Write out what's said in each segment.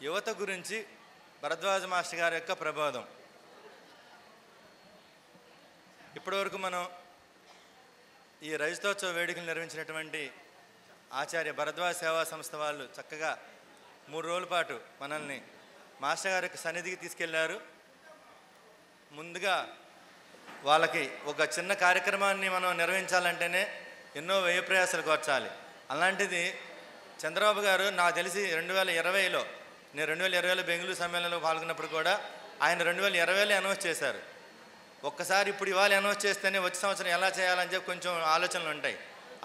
యువత గురించి భరద్వాజ మాస్టర్ గారి యొక్క ప్రబోధం. ఇప్పటివరకు మనం ఈ రజతోత్సవ వేడుకలు నిర్వహించినటువంటి ఆచార్య భరద్వాజ సేవా సంస్థ వాళ్ళు చక్కగా 3 రోజుల పాటు మనల్ని మాస్టర్ గారి యొక్క సన్నిధికి తీసుకెళ్లారు. ముందుగా వాళ్ళకి ఒక చిన్న కార్యక్రమాన్ని మనం నిర్వహించాలంటేనే ఎన్నో వ్యయ ప్రయాసాలు కోర్చాలి. అలాంటిది చంద్రబాబు గారు నాకు తెలిసి 2020లో నేను 2020లో బెంగళూరు సమ్మేళనంలో పాల్గొన్నప్పుడు కూడా ఆయన 2020లో అనౌన్స్ చేశారు. ఒక్కసారి ఇప్పుడు ఇవాళ అనౌన్స్ చేస్తేనే వచ్చే సంవత్సరం ఎలా చేయాలని చెప్పి కొంచెం ఆలోచనలు ఉంటాయి.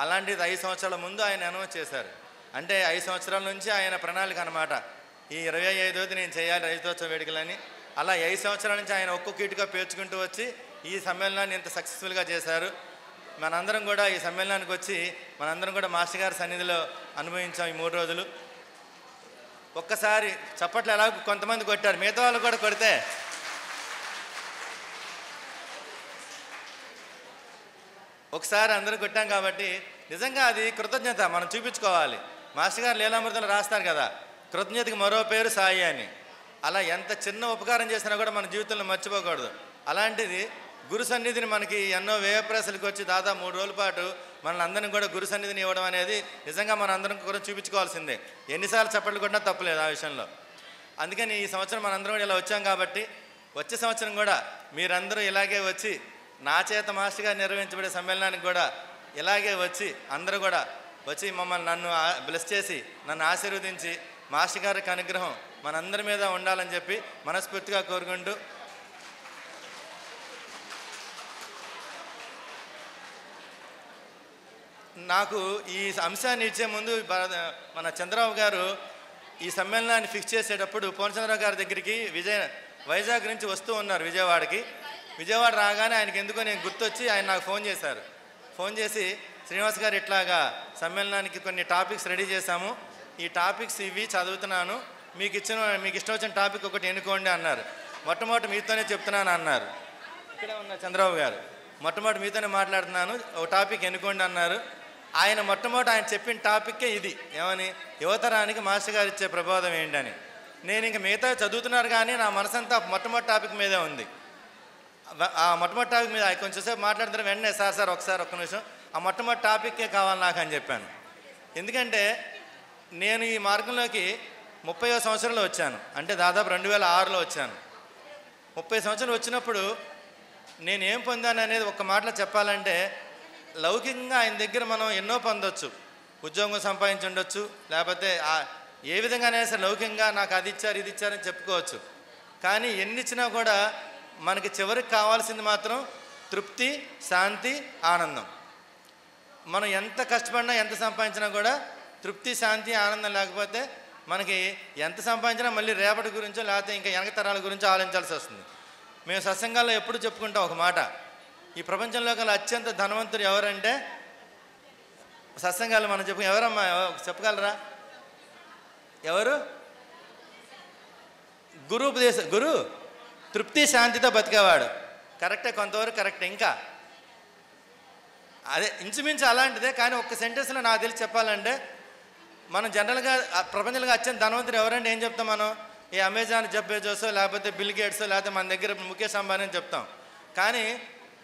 అలాంటిది 5 సంవత్సరాల ముందు ఆయన అనౌన్స్ చేశారు. అంటే 5 సంవత్సరాల నుంచి ఆయన ప్రణాళిక అన్నమాట. ఈ 25వ నేను చేయాలి రజతోత్సవ వేడుకలని. అలా 5 సంవత్సరాల నుంచి ఆయన ఒక్కొక్క ఇటుగా పేర్చుకుంటూ వచ్చి ఈ సమ్మేళనాన్ని ఇంత సక్సెస్ఫుల్గా చేశారు. మనందరం కూడా ఈ సమ్మేళనానికి వచ్చి మనందరం కూడా మాస్టర్ గారి సన్నిధిలో అనుభవించాం ఈ 3 రోజులు. ఒక్కసారి చప్పట్లు ఎలా కొంతమంది కొట్టారు, మిగతా వాళ్ళు కూడా కొడితే ఒకసారి అందరూ కొట్టాం కాబట్టి నిజంగా అది కృతజ్ఞత మనం చూపించుకోవాలి. మాస్టర్ గారు లీలామృతంలో రాస్తారు కదా, కృతజ్ఞతకి మరో పేరు సాయి అని. అలా ఎంత చిన్న ఉపకారం చేసినా కూడా మన జీవితంలో మర్చిపోకూడదు. అలాంటిది గురు సన్నిధిని మనకి ఎన్నో వ్యయప్రయాసాలకు వచ్చి దాదాపు 3 రోజుల పాటు మనల్ని అందరినీ కూడా గురు సన్నిధిని ఇవ్వడం అనేది నిజంగా మన అందరం కూడా చూపించుకోవాల్సిందే. ఎన్నిసార్లు చప్పట్లు కొట్టినా తప్పలేదు ఆ విషయంలో. అందుకని ఈ సంవత్సరం మనందరం కూడా ఇలా వచ్చాం కాబట్టి వచ్చే సంవత్సరం కూడా మీరందరూ ఇలాగే వచ్చి నా చేత మాస్టర్ గారు నిర్వహించబడే సమ్మేళనానికి కూడా ఇలాగే వచ్చి అందరూ కూడా వచ్చి మమ్మల్ని నన్ను బ్లెస్ చేసి నన్ను ఆశీర్వదించి మాస్టర్ గారికి అనుగ్రహం మనందరి మీద ఉండాలని చెప్పి మనస్ఫూర్తిగా కోరుకుంటూ నాకు ఈ అంశాన్ని ఇచ్చే ముందు మన చంద్రబాబు గారు ఈ సమ్మేళనాన్ని ఫిక్స్ చేసేటప్పుడు పూర్ణచంద్రరావు గారి దగ్గరికి వైజాగ్ నుంచి వస్తూ ఉన్నారు విజయవాడకి. విజయవాడ రాగానే ఆయనకి ఎందుకో నేను గుర్తొచ్చి ఆయన నాకు ఫోన్ చేశారు. ఫోన్ చేసి శ్రీనివాస్ గారు ఇట్లాగా సమ్మేళనానికి కొన్ని టాపిక్స్ రెడీ చేశాము, ఈ టాపిక్స్ ఇవి చదువుతున్నాను, మీకు ఇష్టం వచ్చిన టాపిక్ ఒకటి ఎన్నుకోండి అన్నారు. మొట్టమొదటి మీతోనే చెప్తున్నాను అన్నారు. ఇక్కడే ఉన్న చంద్రబాబు గారు మొట్టమొదటి మీతోనే మాట్లాడుతున్నాను, ఒక టాపిక్ ఎన్నుకోండి అన్నారు. ఆయన మొట్టమొదటి ఆయన చెప్పిన టాపిక్కే ఇది, ఏమని యువతరానికి మాస్టర్ గారు ఇచ్చే ప్రబోధం ఏంటని. నేను ఇంక మిగతా చదువుతున్నారు కానీ నా మనసంతా మొట్టమొదటి టాపిక్ మీదే ఉంది. ఆ మొట్టమొదటి టాపిక్ మీద కొంచెంసేపు మాట్లాడుతున్నారు. వెంటనే సార్ ఒక్క నిమిషం ఆ మొట్టమొదటి టాపిక్కే కావాలి నాకు అని చెప్పాను. ఎందుకంటే నేను ఈ మార్గంలోకి 30వ సంవత్సరంలో వచ్చాను, అంటే దాదాపు 2006లో వచ్చాను. 30 సంవత్సరాలు వచ్చినప్పుడు నేనేం పొందాను అనేది ఒక్క మాటలో చెప్పాలంటే, లౌకికంగా ఆయన దగ్గర మనం ఎన్నో పొందొచ్చు, ఉద్యోగం సంపాదించి ఉండొచ్చు, లేకపోతే ఏ విధంగానైనా సరే లౌకికంగా నాకు అది ఇచ్చారు ఇది ఇచ్చారని చెప్పుకోవచ్చు. కానీ ఎన్ని ఇచ్చినా కూడా మనకి చివరికి కావాల్సింది మాత్రం తృప్తి, శాంతి, ఆనందం. మనం ఎంత కష్టపడినా ఎంత సంపాదించినా కూడా తృప్తి, శాంతి, ఆనందం లేకపోతే మనకి ఎంత సంపాదించినా మళ్ళీ రేపటి గురించో లేకపోతే ఇంకా వెనక తరాల గురించో ఆలోచించాల్సి వస్తుంది. మేము సత్సంగాల్లో ఎప్పుడు చెప్పుకుంటాం ఒక మాట, ఈ ప్రపంచంలో గల అత్యంత ధనవంతుడు ఎవరంటే, సత్సంగాలు మనం ఎవరమ్మా చెప్పగలరా? ఎవరు? గురు తృప్తి శాంతితో బతికేవాడు. కరెక్టే, కొంతవరకు కరెక్టే. ఇంకా అదే ఇంచుమించు అలాంటిదే. కానీ ఒక్క సెంటెన్స్లో నాకు తెలిసి చెప్పాలంటే, మనం జనరల్గా ప్రపంచంలో అత్యంత ధనవంతుడు ఎవరంటే ఏం చెప్తాం మనం? ఈ అమెజాన్ జెఫ్ బెజోసో లేకపోతే బిల్ గేట్సో లేకపోతే మన దగ్గర ముఖేష్ అంబానీ అని చెప్తాం. కానీ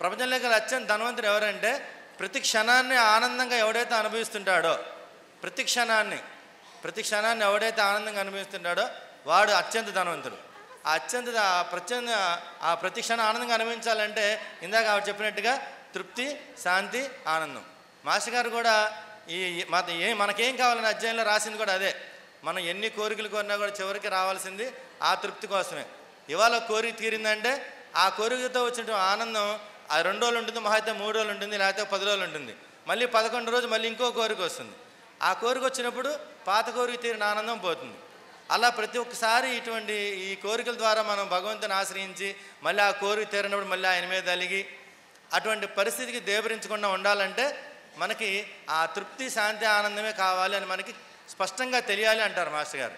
ప్రపంచంలో గల అత్యంత ధనవంతుడు ఎవరంటే, ప్రతి క్షణాన్ని ఆనందంగా ఎవడైతే అనుభవిస్తుంటాడో, ప్రతి క్షణాన్ని ఎవడైతే ఆనందంగా అనుభవిస్తుంటాడో వాడు అత్యంత ధనవంతుడు. ఆ ప్రతి క్షణం ఆనందంగా అనుభవించాలంటే ఇందాక ఆవిడ చెప్పినట్టుగా తృప్తి, శాంతి, ఆనందం. మాస్టర్ గారు కూడా మనకేం కావాలని అధ్యాయంలో రాసింది కూడా అదే. మనం ఎన్ని కోరికలు కోరినా కూడా చివరికి రావాల్సింది ఆ తృప్తి కోసమే. ఇవాళ కోరిక తీరిందంటే ఆ కోరికతో వచ్చిన ఆనందం ఆ 2 రోజులు ఉంటుంది, మహా అయితే 3 రోజులు ఉంటుంది, లేకపోతే 10 రోజులు ఉంటుంది. మళ్ళీ 11 రోజు మళ్ళీ ఇంకో కోరిక వస్తుంది. ఆ కోరిక వచ్చినప్పుడు పాత కోరిక తీరిన ఆనందం పోతుంది. అలా ప్రతి ఒక్కసారి ఇటువంటి ఈ కోరికల ద్వారా మనం భగవంతుని ఆశ్రయించి మళ్ళీ ఆ కోరిక తీరినప్పుడు మళ్ళీ ఆయన మీద అలిగి అటువంటి పరిస్థితికి దేవరించకుండా ఉండాలంటే మనకి ఆ తృప్తి, శాంతి, ఆనందమే కావాలి అని మనకి స్పష్టంగా తెలియాలి అంటారు మాస్టర్ గారు.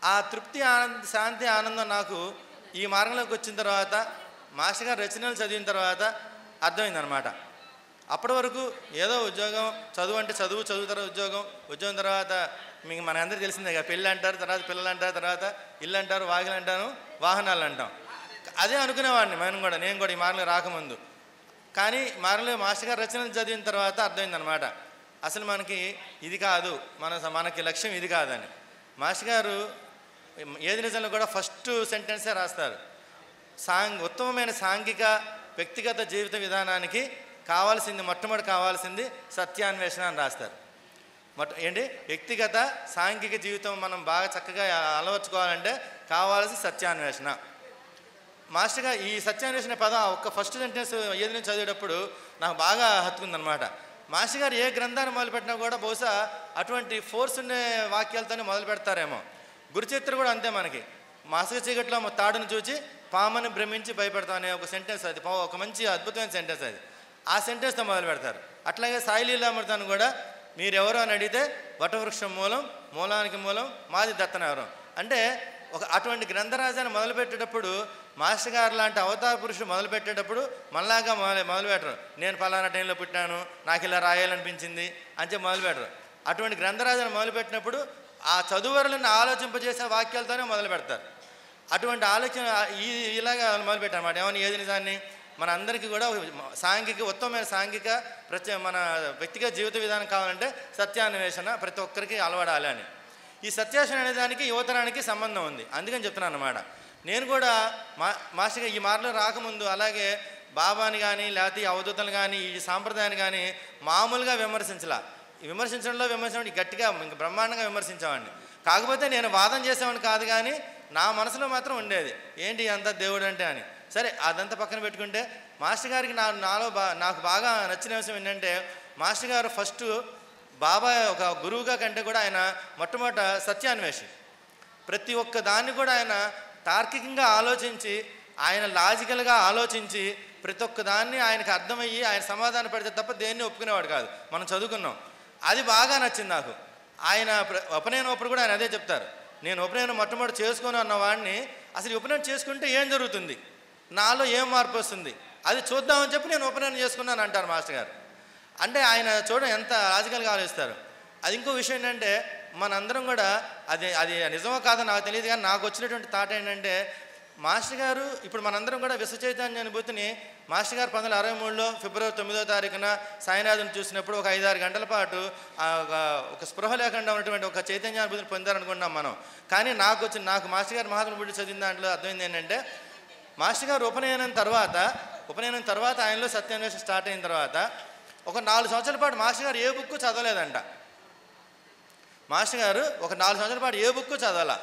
ఆ తృప్తి, శాంతి, ఆనందం నాకు ఈ మార్గంలోకి వచ్చిన తర్వాత, మాస్టర్ గారు రచనలు చదివిన తర్వాత అర్థమైందనమాట. అప్పటి వరకు ఏదో ఉద్యోగం, చదువు అంటే చదువు తర్వాత ఉద్యోగం తర్వాత మీకు మన అందరికీ తెలిసిందే కదా, పెళ్ళి అంటారు, తర్వాత పిల్లలు అంటారు, తర్వాత ఇల్లు అంటారు, వాకిలు అంటాను, వాహనాలు అంటాం. అదే అనుకునేవాడిని నేను కూడా ఈ మార్గంలో రాకముందు. కానీ మార్గంలో మాస్టర్ గారు రచనలు చదివిన తర్వాత అర్థమైందనమాట, అసలు మనకి ఇది కాదు, మనకి లక్ష్యం ఇది కాదని. మాస్టర్ గారు ఏది నిజంలో కూడా ఫస్ట్ సెంటెన్సే రాస్తారు, ఉత్తమమైన సాంఘిక వ్యక్తిగత జీవిత విధానానికి మొట్టమొదటి కావాల్సింది సత్యాన్వేషణ అని రాస్తారు. వ్యక్తిగత సాంఘిక జీవితం మనం బాగా చక్కగా అలవర్చుకోవాలంటే కావాల్సి సత్యాన్వేషణ. మాస్టర్ గారు ఈ సత్యాన్వేషణ పదం ఒక్క ఫస్ట్ సెంటెన్స్ ఏది నుంచి చదివేటప్పుడు నాకు బాగా హత్తుకుందనమాట. మాస్టర్ గారు ఏ గ్రంథాన్ని మొదలుపెట్టినా కూడా బహుశా అటువంటి ఫోర్స్ ఉండే వాక్యాలతోనే మొదలు పెడతారేమో. గురుచరిత్ర కూడా అంతే. మనకి మాసిక చీకట్లో తాడును చూచి పామని భ్రమించి భయపెడతాం అనే ఒక సెంటెన్స్, అది ఒక మంచి అద్భుతమైన సెంటెన్స్. అది ఆ సెంటెన్స్తో మొదలు పెడతారు. అట్లాగే సాయి లీలామృతాన్ని కూడా మీరెవరు అని అడిగితే వటవృక్షం మూలానికి మూలం మాది దత్తనవరం అంటే అటువంటి గ్రంథరాజాన్ని మొదలుపెట్టేటప్పుడు మాస్టర్ గారు లాంటి అవతార పురుషుడు మొదలుపెట్టేటప్పుడు మళ్ళాగా మొదలుపెట్టరు, నేను ఫలానా టైంలో పుట్టాను, నాకు ఇలా రాయాలనిపించింది అని చెప్పి మొదలుపెట్టరు. అటువంటి గ్రంథరాజాన్ని మొదలుపెట్టినప్పుడు ఆ చదువరులను ఆలోచింపజేసే వాక్యాలతోనే మొదలు పెడతారు. అటువంటి ఆలోచన ఇలాగా మొదలుపెట్టారన్నమాట. ఏమని ఏది నిజాన్ని మన అందరికీ కూడా ఉత్తమమైన సాంఘిక మన వ్యక్తిగత జీవిత విధానం కావాలంటే సత్యాన్వేషణ ప్రతి ఒక్కరికి అలవడాలి అని. ఈ సత్యాన్వేషణ అనే దానికి యువతరానికి సంబంధం ఉంది, అందుకని చెప్తున్నాను అన్నమాట. నేను కూడా మాస్టర్గా ఈ మార్గంలో రాకముందు అలాగే బాబాని కానీ లేకపోతే ఈ అవధూతలు కానీ ఈ సాంప్రదాయాన్ని కానీ మామూలుగా విమర్శించడంలో గట్టిగా ఇంకా బ్రహ్మాండంగా విమర్శించేవాడిని. కాకపోతే నేను వాదన చేసేవాడిని కాదు, కానీ నా మనసులో మాత్రం ఉండేది ఏంటి అంతా దేవుడు అంటే అని. సరే అదంతా పక్కన పెట్టుకుంటే మాస్టర్ గారికి నాకు బాగా నచ్చిన విషయం ఏంటంటే మాస్టర్ గారు ఫస్ట్ బాబా ఒక గురువుగా కంటే కూడా ఆయన మొట్టమొదట సత్యాన్వేషి. ప్రతి ఒక్క దాన్ని కూడా ఆయన తార్కికంగా ఆలోచించి ఆయన లాజికల్గా ఆలోచించి ప్రతి ఒక్క దాన్ని ఆయనకు అర్థమయ్యి ఆయన సమాధానం పెడితే తప్ప దేన్ని ఒప్పుకునేవాడు కాదు. మనం చదువుకున్నాం, అది బాగా నచ్చింది నాకు. ఆయన ఉపనయనం అప్పుడు కూడా ఆయన అదే చెప్తారు, నేను ఉపనయనం మొట్టమొదటి చేసుకోను అన్న వాడిని అసలు ఉపనయనం చేసుకుంటే ఏం జరుగుతుంది, నాలో ఏం మార్పు వస్తుంది అది చూద్దామని చెప్పి నేను ఉపనయనం చేసుకున్నాను అంటారు మాస్టర్ గారు. అంటే ఆయన చూడ ఎంత లాజికల్గా ఆలోచిస్తారు. అది ఇంకో విషయం ఏంటంటే మనందరం కూడా అది నిజమో కాదో నాకు తెలియదు, కానీ నాకు వచ్చినటువంటి థాట్ ఏంటంటే మాస్టర్ గారు ఇప్పుడు మనందరం కూడా విశ్వ చైతన్య అనుభూతిని మాస్టర్ గారు 1963లో ఫిబ్రవరి 9వ తారీఖున సాయినాథుని చూసినప్పుడు ఒక 5-6 గంటల పాటు ఒక స్పృహ లేకుండా ఉన్నటువంటి ఒక చైతన్య అనుభూతిని పొందారనుకుంటున్నాం మనం. కానీ నాకు మాస్టర్ గారు మహాత్మ బుద్ధి చదివిన దాంట్లో అర్థమైంది ఏంటంటే మాస్టర్ గారు ఉపనయనం తర్వాత ఆయనలో సత్యాన్వేషణ స్టార్ట్ అయిన తర్వాత ఒక 4 సంవత్సరాల పాటు మాస్టర్ గారు ఏ బుక్ చదవలేదంట. మాస్టర్ గారు ఒక 4 సంవత్సరాల పాటు ఏ బుక్ చదవాల.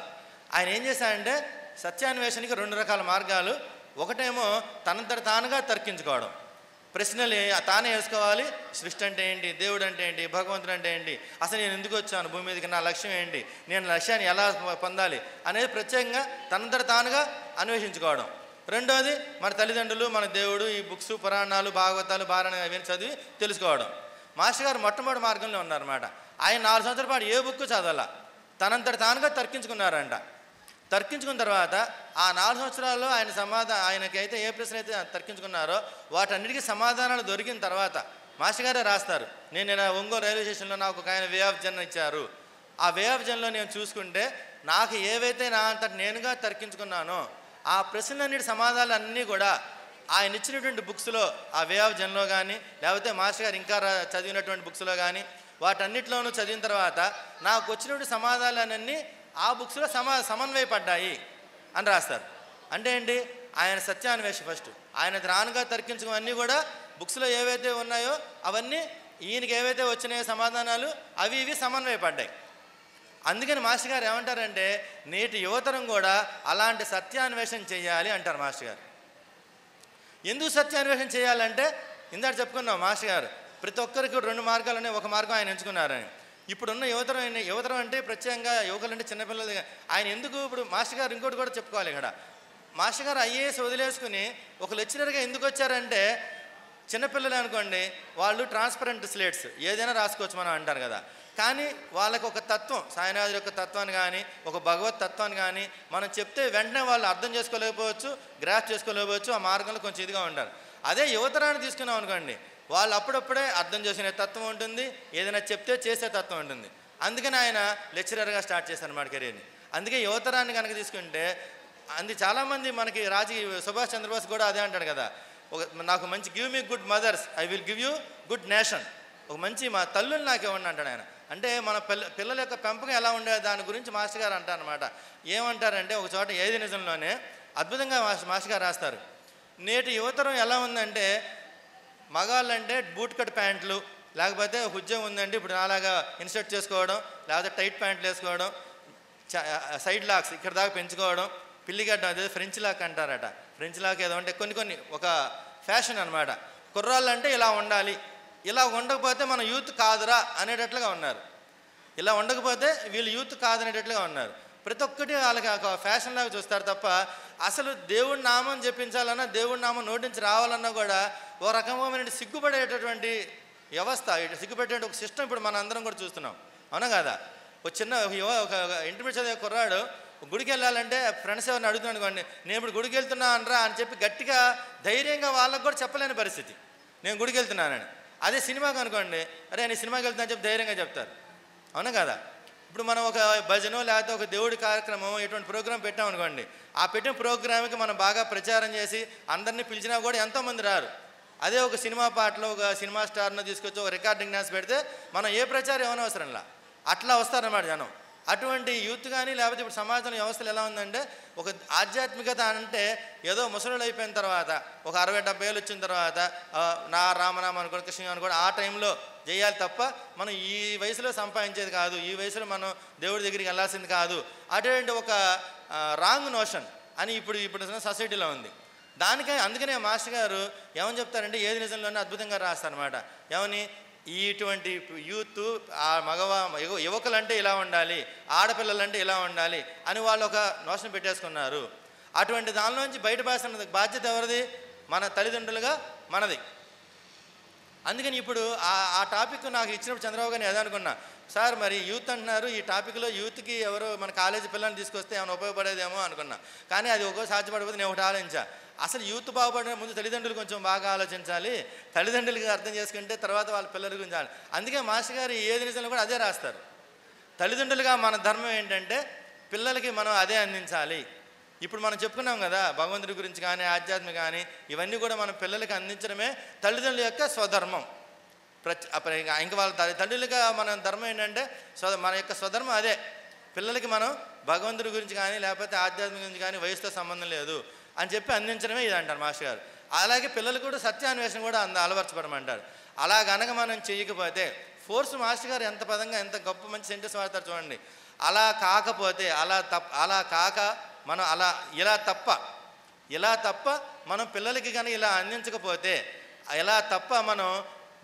ఆయన ఏం చేశారంటే సత్యాన్వేషణకి 2 రకాల మార్గాలు. ఒకటేమో తనంతట తానుగా తర్కించుకోవడం, ప్రశ్నలు తానే వేసుకోవాలి. సృష్టి అంటే ఏంటి, దేవుడు అంటే ఏంటి, భగవంతుడు అంటే ఏంటి, అసలు నేను ఎందుకు వచ్చాను భూమి మీదకి, నా లక్ష్యం ఏంటి, నేను లక్ష్యాన్ని ఎలా పొందాలి అనేది ప్రత్యేకంగా తనంతట తానుగా అన్వేషించుకోవడం. రెండోది మన తల్లిదండ్రులు, మన దేవుడు, ఈ బుక్స్ పురాణాలు భాగవతాలు బారాయణ అవన్నీ చదివి తెలుసుకోవడం. మాస్టర్ గారు మొట్టమొదటి మార్గంలో ఉన్నారన్నమాట. ఆయన 4 సంవత్సరాల పాటు ఏ బుక్ చదవాల, తనంతట తానుగా తర్కించుకున్నారంట. తర్కించుకున్న తర్వాత ఆ 4 సంవత్సరాల్లో ఆయనకైతే ఏ ప్రశ్న అయితే తర్కించుకున్నారో వాటన్నిటికీ సమాధానాలు దొరికిన తర్వాత మాస్టర్ గారే రాస్తారు, నేను ఒంగోలు రైల్వే స్టేషన్లో నాకు ఒక ఆయన వే ఆఫ్ జర్నీ ఇచ్చారు. ఆ వే ఆఫ్ జర్నీలో నేను చూసుకుంటే నాకు ఏవైతే నా అంతటి నేనుగా తర్కించుకున్నానో ఆ ప్రశ్నలన్నిటి సమాధానాలు అన్నీ కూడా ఆయన ఇచ్చినటువంటి బుక్స్లో, ఆ వే ఆఫ్ జర్నీలో కానీ లేకపోతే మాస్టర్ గారు ఇంకా చదివినటువంటి బుక్స్లో కానీ వాటన్నిటిలోనూ చదివిన తర్వాత నాకు వచ్చినటువంటి సమాధానాలన్నీ ఆ బుక్స్లో సమన్వయపడ్డాయి అని రాస్తారు. అంటే ఏంటి, ఆయన సత్యాన్వేష ఫస్ట్ ఆయన తానుగా తర్కించుకున్నవన్నీ కూడా బుక్స్లో ఏవైతే ఉన్నాయో అవన్నీ ఈయనకి ఏవైతే వచ్చినాయో సమాధానాలు అవి సమన్వయపడ్డాయి. అందుకని మాస్టర్ గారు ఏమంటారంటే నేటి యువతరం కూడా అలాంటి సత్యాన్వేషణ చేయాలి అంటారు మాస్టర్ గారు. ఎందుకు సత్యాన్వేషణ చేయాలంటే ఇందాక చెప్పుకున్నాం మాస్టర్ గారు ప్రతి ఒక్కరికి 2 మార్గాలనే ఒక మార్గం ఆయన ఎంచుకున్నారని. ఇప్పుడున్న యువతరం అంటే ప్రత్యేకంగా యువకులు అంటే చిన్నపిల్లలు. ఆయన ఎందుకు ఇప్పుడు మాస్టర్ గారు ఇంకోటి కూడా చెప్పుకోవాలి ఇక్కడ. మాస్టర్ గారు ఐఏఎస్ వదిలేసుకుని ఒక లెక్చరర్గా ఎందుకు వచ్చారంటే చిన్నపిల్లలు అనుకోండి, వాళ్ళు ట్రాన్స్పరెంట్ స్లేట్స్ ఏదైనా రాసుకోవచ్చు మనం అంటారు కదా. కానీ వాళ్ళకు ఒక తత్వం, సాయినాథుడి యొక్క తత్వాన్ని కానీ ఒక భగవత్ తత్వాన్ని కానీ మనం చెప్తే వెంటనే వాళ్ళు అర్థం చేసుకోలేకపోవచ్చు, గ్రాస్ చేసుకోలేకపోవచ్చు, ఆ మార్గంలో కొంచెం ఇదిగా ఉంటారు. అదే యువతరాన్ని తీసుకున్నాం అనుకోండి, వాళ్ళు అప్పుడప్పుడే అర్థం చేసుకునే తత్వం ఉంటుంది, ఏదైనా చెప్తే చేసే తత్వం ఉంటుంది. అందుకని ఆయన లెక్చరర్గా స్టార్ట్ చేశారు అన్నమాట కెరీర్ని. అందుకే యువతరాన్ని కనుక తీసుకుంటే చాలామంది మనకి సుభాష్ చంద్రబోస్ కూడా అదే అంటాడు కదా, నాకు మంచి give me good mothers, I will give you good nation. ఒక మంచి మా తల్లుని నాకు ఇవ్వండి అంటాడు ఆయన. అంటే మన పిల్లల యొక్క పెంపకం ఎలా ఉండేది దాని గురించి మాస్టర్ గారు అంటారనమాట. ఏమంటారంటే ఒక చోట ఏది నిజంలోనే అద్భుతంగా మాస్టర్ గారు రాస్తారు. నేటి యువతరం ఎలా ఉందంటే, మగాళ్ళంటే బూట్ కట్ ప్యాంట్లు, లేకపోతే ఉద్యోగం ఉందండి ఇప్పుడు అలాగా ఇన్సర్ట్ చేసుకోవడం, లేకపోతే టైట్ ప్యాంట్లు వేసుకోవడం, సైడ్ లాక్స్ ఇక్కడ దాకా పెంచుకోవడం, పిల్లిగడ్డం అదే ఫ్రెంచ్ లాక్ అంటారట. ఫ్రెంచ్ లాక్ ఏదో అంటే కొన్ని ఒక ఫ్యాషన్ అనమాట. కుర్రాళ్ళు అంటే ఇలా ఉండాలి, ఇలా ఉండకపోతే మన యూత్ కాదురా అనేటట్లుగా ఉన్నారు. ఇలా ఉండకపోతే వీళ్ళు యూత్ కాదనేటట్లుగా ఉన్నారు. ప్రతి ఒక్కటి వాళ్ళకి ఒక ఫ్యాషన్ లాగా చూస్తారు తప్ప అసలు దేవుడి నామం జపించాలన్నా, దేవుడి నామం నోటించి రావాలన్నా కూడా ఓ రకమైన సిగ్గుపడేటటువంటి వ్యవస్థ, సిగ్గుపెట్టే ఒక సిస్టమ్ ఇప్పుడు మన అందరం కూడా చూస్తున్నాం. అవునా కదా? ఒక ఇంటర్మీడియట్ చదివే కుర్రాడు గుడికి వెళ్ళాలంటే ఫ్రెండ్స్ ఎవరిని అడుగుతున్నాను అనుకోండి, నేను ఇప్పుడు గుడికి వెళ్తున్నా అనరా అని చెప్పి గట్టిగా ధైర్యంగా వాళ్ళకు కూడా చెప్పలేని పరిస్థితి, నేను గుడికి వెళ్తున్నానని. అదే సినిమాకి అనుకోండి, అరే నేను సినిమాకి వెళ్తున్నా అని చెప్పి ధైర్యంగా చెప్తారు. అవునా కదా? ఇప్పుడు మనం ఒక భజనో లేకపోతే ఒక దేవుడి కార్యక్రమం ఎటువంటి ప్రోగ్రాం పెట్టామనుకోండి, ఆ పెట్టిన ప్రోగ్రామ్కి మనం బాగా ప్రచారం చేసి అందరినీ పిలిచినా కూడా ఎంతోమంది రారు. అదే ఒక సినిమా పాటలో ఒక సినిమా స్టార్ను తీసుకొచ్చి ఒక రికార్డింగ్ డాన్స్ పెడితే మనం ఏ ప్రచారం ఏమైనా అవసరంలా అట్లా వస్తారన్నమాట జనం. అటువంటి యూత్ కానీ లేకపోతే ఇప్పుడు సమాజంలో వ్యవస్థలు ఎలా ఉందంటే, ఒక ఆధ్యాత్మికత అంటే ఏదో ముసలులు అయిపోయిన తర్వాత ఒక 60-70 ఏళ్ళు వచ్చిన తర్వాత నా రామనామ అనుకోండి, కృష్ణ అనుకోండి, ఆ టైంలో చేయాలి తప్ప మనం ఈ వయసులో సంపాదించేది కాదు, ఈ వయసులో మనం దేవుడి దగ్గరికి వెళ్ళాల్సింది కాదు, అటువంటి ఒక రాంగ్ నోషన్ అని ఇప్పుడు సొసైటీలో ఉంది. అందుకనే మాస్టర్ గారు ఏమని చెప్తారంటే, ఏది నిజంలోనే అద్భుతంగా రాస్తారనమాట. ఏమని, ఇటువంటి యూత్ యువకులంటే ఇలా ఉండాలి, ఆడపిల్లలంటే ఇలా ఉండాలి అని వాళ్ళు ఒక నోషన్ పెట్టేసుకున్నారు. అటువంటి దానిలోంచి బయటపడాల్సిన బాధ్యత ఎవరిది? మన తల్లిదండ్రులుగా మనది. అందుకని ఇప్పుడు ఆ టాపిక్ నాకు ఇచ్చినప్పుడు చంద్రబాబు గారిని ఏదనుకున్నా, సార్ మరి యూత్ అంటున్నారు, ఈ టాపిక్లో యూత్కి ఎవరు మన కాలేజీ పిల్లల్ని తీసుకొస్తే ఏమైనా ఉపయోగపడేదేమో అనుకున్నా. కానీ అది ఒక్కో సాధ్యపడిపోతే నేను ఒకటి ఆలోచించా, అసలు యూత్ బాగుపడే ముందు తల్లిదండ్రులు కొంచెం బాగా ఆలోచించాలి, తల్లిదండ్రులుగా అర్థం చేసుకుంటే తర్వాత వాళ్ళ పిల్లల గురించి. అందుకే మాస్టర్ గారు ఏది నిజంలో కూడా అదే రాస్తారు. తల్లిదండ్రులుగా మన ధర్మం ఏంటంటే పిల్లలకి మనం అదే అందించాలి. ఇప్పుడు మనం చెప్పుకున్నాం కదా, భగవంతుడి గురించి కానీ ఆధ్యాత్మిక కానీ ఇవన్నీ కూడా మనం పిల్లలకి అందించడమే తల్లిదండ్రుల యొక్క స్వధర్మం. ఇంకా వాళ్ళ తల్లిదండ్రులుగా మన ధర్మం ఏంటంటే మన యొక్క స్వధర్మం అదే. పిల్లలకి మనం భగవంతుడి గురించి కానీ లేకపోతే ఆధ్యాత్మిక గురించి కానీ వయసుతో సంబంధం లేదు అని చెప్పి అందించడమే ఇది అంటారు మాస్టర్ గారు. అలాగే పిల్లలు కూడా సత్యాన్వేషణ కూడా అలవర్చబడమంటారు. అలా గనక మనం చేయకపోతే ఫోర్స్, మాస్టర్ గారు ఎంత పదంగా ఎంత గొప్ప మంచి సెంటెన్స్ వాడతారు చూడండి. అలా కాకపోతే అలా కాక మనం ఇలా తప్ప మనం పిల్లలకి కానీ ఇలా అందించకపోతే, ఇలా తప్ప మనం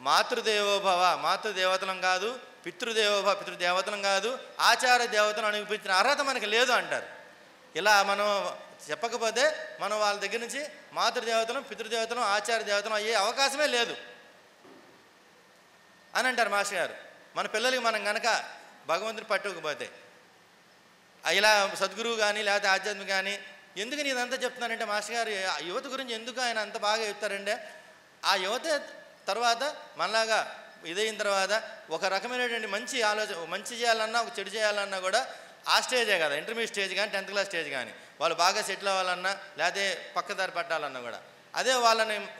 మాతృదేవోభవ, మాతృదేవతలం కాదు, పితృదేవోభవ, పితృదేవతలం కాదు, ఆచార దేవతలు అనిపించిన అర్హత మనకి లేదు అంటారు. ఇలా మనం చెప్పకపోతే మనం వాళ్ళ దగ్గర నుంచి మాతృదేవతలం, పితృదేవతలం, ఆచార దేవతలం అయ్యే అవకాశమే లేదు అని అంటారు మాస్టర్ గారు. మన పిల్లలకి మనం కనుక భగవంతుని పట్టుకోకపోతే, ఇలా సద్గురువు కానీ లేకపోతే ఆధ్యాత్మిక కానీ. ఎందుకు నేను ఇదంతా చెప్తున్నానంటే, మాస్టర్ గారు యువత గురించి ఎందుకు ఆయన అంత బాగా చెప్తారంటే, ఆ యువత తర్వాత మనలాగా ఇదైన తర్వాత ఒక రకమైనటువంటి మంచి ఆలోచన, మంచి చేయాలన్నా ఒక చెడు చేయాలన్నా కూడా ఆ స్టేజే కదా, ఇంటర్మీడియట్ స్టేజ్ కానీ 10th క్లాస్ స్టేజ్ కానీ, వాళ్ళు బాగా సెటిల్ అవ్వాలన్నా లేకపోతే పక్కదారి పట్టాలన్నా కూడా అదే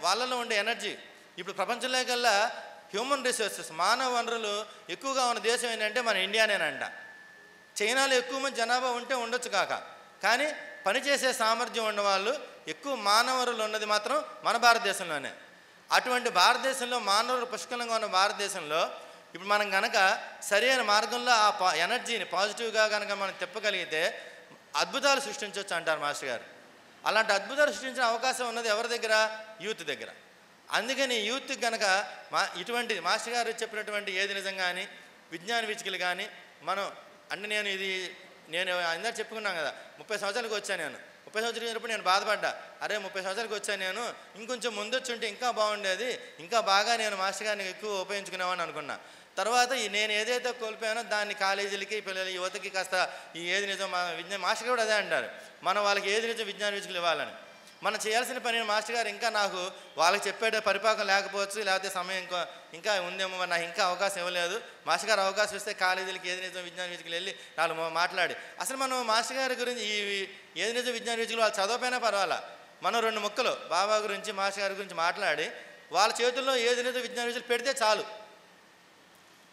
వాళ్ళలో ఉండే ఎనర్జీ. ఇప్పుడు ప్రపంచంలో కల్లా హ్యూమన్ రిసోర్సెస్, మానవ వనరులు ఎక్కువగా ఉన్న దేశం ఏంటంటే మన ఇండియానేనంట. చైనాలో ఎక్కువ మంది జనాభా ఉంటే ఉండొచ్చు కానీ పనిచేసే సామర్థ్యం ఉన్నవాళ్ళు ఎక్కువ మానవరులు ఉన్నది మాత్రం మన భారతదేశంలోనే. అటువంటి భారతదేశంలో మానవులు పుష్కలంగా ఉన్న భారతదేశంలో ఇప్పుడు మనం కనుక సరైన మార్గంలో ఆ ఎనర్జీని పాజిటివ్గా కనుక మనం తిప్పగలిగితే అద్భుతాలు సృష్టించవచ్చు అంటారు మాస్టర్ గారు. అలాంటి అద్భుతాలు సృష్టించిన అవకాశం ఉన్నది ఎవరి దగ్గర? యూత్ దగ్గర. అందుకని యూత్ కనుక ఇటువంటి మాస్టర్ గారు చెప్పినటువంటి ఏది నిజం కానీ విజ్ఞాన వీచికలు కానీ మనం అంటే నేను అందరూ చెప్పుకున్నాను కదా, 30 సంవత్సరాలకు వచ్చాను నేను. 30 సంవత్సరాలు వచ్చినప్పుడు నేను బాధపడ్డా, అరే 30 సంవత్సరాలకు వచ్చాను నేను, ఇంకొంచెం ముందొచ్చి ఉంటే ఇంకా బాగుండేది, ఇంకా బాగా నేను మాస్టర్ గారిని ఎక్కువ ఉపయోగించుకునేవాడిని అనుకున్నా. తర్వాత నేను ఏదైతే కోల్పోయానో దాన్ని కాలేజీలకి పిల్లలు యువతకి కాస్త ఈ ఏది నిజం విజ్ఞాన మాస్టర్ కూడా అదే అంటారు, మనం వాళ్ళకి ఏది నిజం విజ్ఞాన వీచికలు ఇవ్వాలని. మనం చేయాల్సిన పని మాస్టర్ గారు ఇంకా నాకు వాళ్ళకి చెప్పే పరిపాకం లేకపోవచ్చు, లేకపోతే సమయం ఇంకా ఉందేమో, నాకు ఇంకా అవకాశం ఇవ్వలేదు. మాస్టర్ గారు అవకాశం ఇస్తే కాలేజీలకి ఏది నిజం విజ్ఞాన వీచికలు వెళ్ళి వాళ్ళు మాట్లాడి అసలు మనం మాస్టర్ గారి గురించి ఈ ఏది నిజం విజ్ఞాన వీచికలు వాళ్ళు చదవపోయినా పర్వాలా, మనం 2 ముక్కలు బాబా గురించి మాస్టర్ గారి గురించి మాట్లాడి వాళ్ళ చేతుల్లో ఏది నిజం విజ్ఞాన వీచికలు పెడితే చాలు.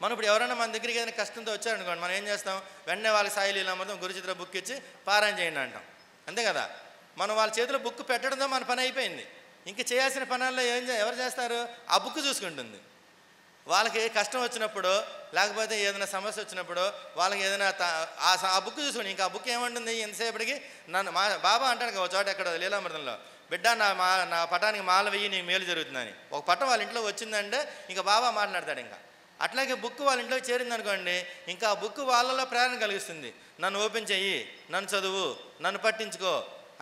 మనం ఇప్పుడు ఎవరైనా మన దగ్గరికి ఏదైనా కష్టంతో వచ్చారనుకోండి, మనం ఏం చేస్తాం, వెంటనే వాళ్ళకి సాయి లీలామృతం గురుచిత్ర బుక్ ఇచ్చి పారాయణ చేయండి అంటాం, అంతే కదా. మనం వాళ్ళ చేతిలో బుక్ పెట్టడంతో మన పని అయిపోయింది. ఇంక చేయాల్సిన పనుల్లో ఎవరు చేస్తారు, ఆ బుక్ చూసుకుంటుంది. వాళ్ళకి కష్టం వచ్చినప్పుడు లేకపోతే ఏదైనా సమస్య వచ్చినప్పుడు వాళ్ళకి ఏదైనా ఆ బుక్ చూసుకోండి. ఇంకా ఆ బుక్ ఏమంటుంది, ఎంతసేపటికి నన్ను బాబా అంటాను ఒక చోట ఎక్కడ లీలామృతంలో, బిడ్డ నా పటానికి మాల వెయ్యి నీకు మేలు జరుగుతుందని. ఒక పటం వాళ్ళ ఇంట్లో వచ్చిందంటే ఇంకా బాబా మాట్లాడతాడు. ఇంకా అట్లాగే బుక్ వాళ్ళ ఇంట్లోకి చేరింది అనుకోండి, ఇంకా ఆ బుక్ వాళ్ళలో ప్రేరణ కలిగిస్తుంది, నన్ను ఓపెన్ చెయ్యి, నన్ను చదువు, నన్ను పట్టించుకో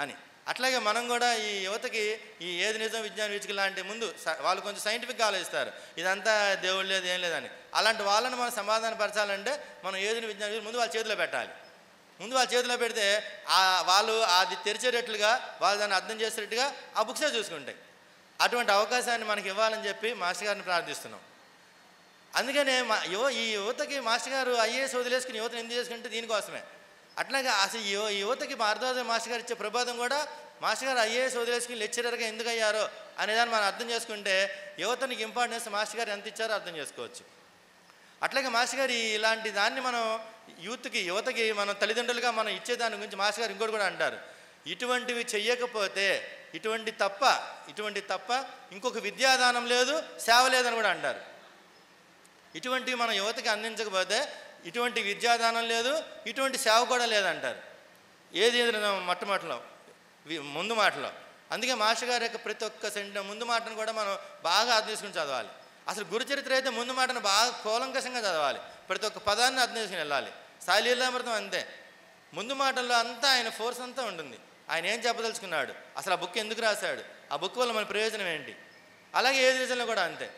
అని. అట్లాగే మనం కూడా ఈ యువతకి ఈ ఏది నిజం విజ్ఞాన వీచిక లాంటి ముందు వాళ్ళు కొంచెం సైంటిఫిక్గా ఆలోచిస్తారు, ఇదంతా దేవుడు లేదు ఏం లేదని. అలాంటి వాళ్ళని మనం సమాధాన పరచాలంటే మనం ఏది విజ్ఞాన వీచిక ముందు వాళ్ళ చేతిలో పెట్టాలి. ముందు వాళ్ళ చేతిలో పెడితే వాళ్ళు అది తెరిచేటట్లుగా, వాళ్ళు దాన్ని అర్థం చేసేటట్టుగా ఆ బుక్సే చూసుకుంటాయి. అటువంటి అవకాశాన్ని మనకి ఇవ్వాలని చెప్పి మాస్టర్ గారిని ప్రార్థిస్తున్నాం. అందుకనే ఈ యువతకి మాస్టర్ గారు ఐఏఎస్ వదిలేసుకుని యువతను ఎందుకు చేసుకుంటే దీనికోసమే. అట్లాగే అసలు ఈ యువతకి భారద్వాజ మాస్టర్ గారు ఇచ్చే ప్రబోధం కూడా మాస్టర్ గారు ఐఏఎస్ వదిలేసుకుని లెక్చరర్గా ఎందుకు అయ్యారో అనేదాన్ని మనం అర్థం చేసుకుంటే యువతనికి ఇంపార్టెన్స్ మాస్టర్ గారు ఎంత ఇచ్చారో అర్థం చేసుకోవచ్చు. అట్లాగే మాస్టర్ గారు ఇలాంటి దాన్ని మనం యువతకి మనం తల్లిదండ్రులుగా మనం ఇచ్చేదాని గురించి మాస్టర్ గారు ఇంకోటి కూడా అంటారు, ఇటువంటివి చెయ్యకపోతే ఇటువంటి తప్ప ఇంకొక విద్యాదానం లేదు, సేవ లేదని కూడా అంటారు. ఇటువంటివి మనం యువతకి అందించకపోతే ఇటువంటి విద్యాదానం లేదు, ఇటువంటి సేవ కూడా లేదంటారు. ఏది మొట్టమొదటిలో ముందు మాటలో. అందుకే మాస్టర్ గారి యొక్క ప్రతి ఒక్క ముందు మాటను కూడా మనం బాగా అర్థం చేసుకుని చదవాలి. అసలు గురుచరిత్ర అయితే ముందు మాటను బాగా కూలంకషంగా చదవాలి, ప్రతి ఒక్క పదాన్ని అర్థం చేసుకుని వెళ్ళాలి. సాయి లీలామృతం అంతే, ముందు మాటల్లో అంతా ఆయన ఫోర్స్ అంతా ఉంటుంది. ఆయన ఏం చెప్పదలుచుకున్నాడు, అసలు ఆ బుక్ ఎందుకు రాశాడు, ఆ బుక్ వల్ల మన ప్రయోజనం ఏంటి. అలాగే ఏది నిజంలో కూడా అంతే.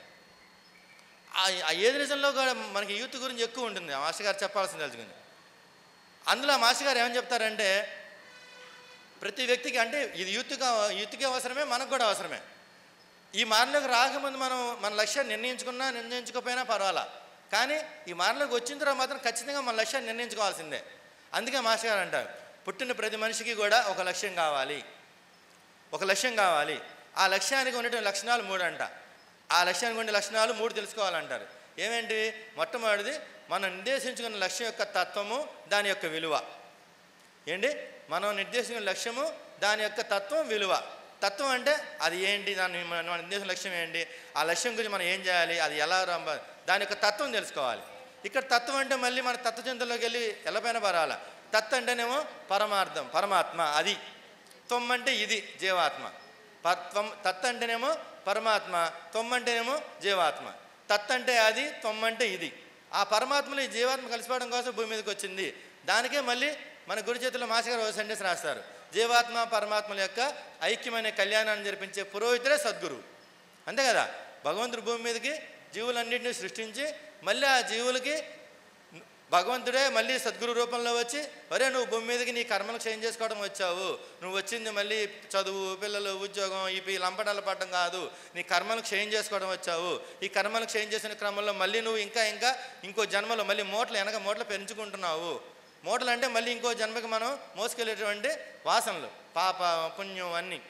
ఆ ఏది నిజంలో కూడా మనకి యూత్ గురించి ఎక్కువ ఉంటుంది ఆ మాస్టర్ గారు చెప్పాల్సింది తెలుసుకుంది. అందులో ఆ మాస్టర్ గారు ఏమని చెప్తారంటే, ప్రతి వ్యక్తికి అంటే ఇది యూత్కి అవసరమే, మనకు కూడా అవసరమే. ఈ మార్గంలోకి రాకముందు మనం మన లక్ష్యాన్ని నిర్ణయించుకోకపోయినా పర్వాలా, కానీ ఈ మార్గంలోకి వచ్చిన తర్వాత మాత్రం ఖచ్చితంగా మన లక్ష్యాన్ని నిర్ణయించుకోవాల్సిందే. అందుకే మాస్టర్ గారు అంటారు, పుట్టిన ప్రతి మనిషికి కూడా ఒక లక్ష్యం కావాలి. ఆ లక్ష్యానికి ఉన్నటువంటి లక్షణాలు 3 అంట. ఆ లక్ష్యానికి ఉండే లక్షణాలు 3 తెలుసుకోవాలంటారు. ఏమేంటి? మొట్టమొదటిది మనం నిర్దేశించుకున్న లక్ష్యం యొక్క తత్వము, దాని యొక్క విలువ. మనం నిర్దేశించిన లక్ష్యము, దాని యొక్క తత్వం, విలువ. తత్వం అంటే అది ఏంటి, మన నిర్దేశించిన లక్ష్యం ఏంటి, ఆ లక్ష్యం గురించి మనం ఏం చేయాలి, అది ఎలా దాని యొక్క తత్వం తెలుసుకోవాలి. ఇక్కడ తత్వం అంటే మళ్ళీ మన తత్వచింతలోకి వెళ్ళి ఎల్లపైన పరాల. తత్ అంటేనేమో పరమార్థం, పరమాత్మ, అది. త్వం అంటే ఇది, జీవాత్మ. తత్ అంటేనేమో పరమాత్మ, త్వం అంటేనేమో జీవాత్మ. తత్ అంటే అది, త్వం అంటే ఇది. ఆ పరమాత్మలో ఈ జీవాత్మ కలిసిపోవడం కోసం భూమి మీదకి వచ్చింది. దానికే మళ్ళీ మన గురు చేతుల్లో మాస్టర్ గారు సెంటెన్స్ రాస్తారు, జీవాత్మ పరమాత్మల యొక్క ఐక్యమైన కళ్యాణాన్ని జరిపించే పురోహితుడే సద్గురు. అంతే కదా. భగవంతుడు భూమి మీదకి జీవులన్నింటినీ సృష్టించి మళ్ళీ ఆ జీవులకి భగవంతుడే మళ్ళీ సద్గురు రూపంలో వచ్చి, ఒరే నువ్వు భూమి మీదకి నీ కర్మలు క్షయం చేసుకోవడం వచ్చావు, నువ్వు వచ్చింది మళ్ళీ చదువు, పిల్లలు, ఉద్యోగం, ఈ లంపటాలు పడడం కాదు, నీ కర్మలు క్షయం చేసుకోవడం వచ్చావు. ఈ కర్మలు క్షయం చేసిన క్రమంలో మళ్ళీ నువ్వు ఇంకో జన్మలో మళ్ళీ మూటలు పెంచుకుంటున్నావు. మూటలు అంటే మళ్ళీ ఇంకో జన్మకి మనం మోసుకెళ్ళేటువంటి వాసనలు, పాప పుణ్యం అన్నీ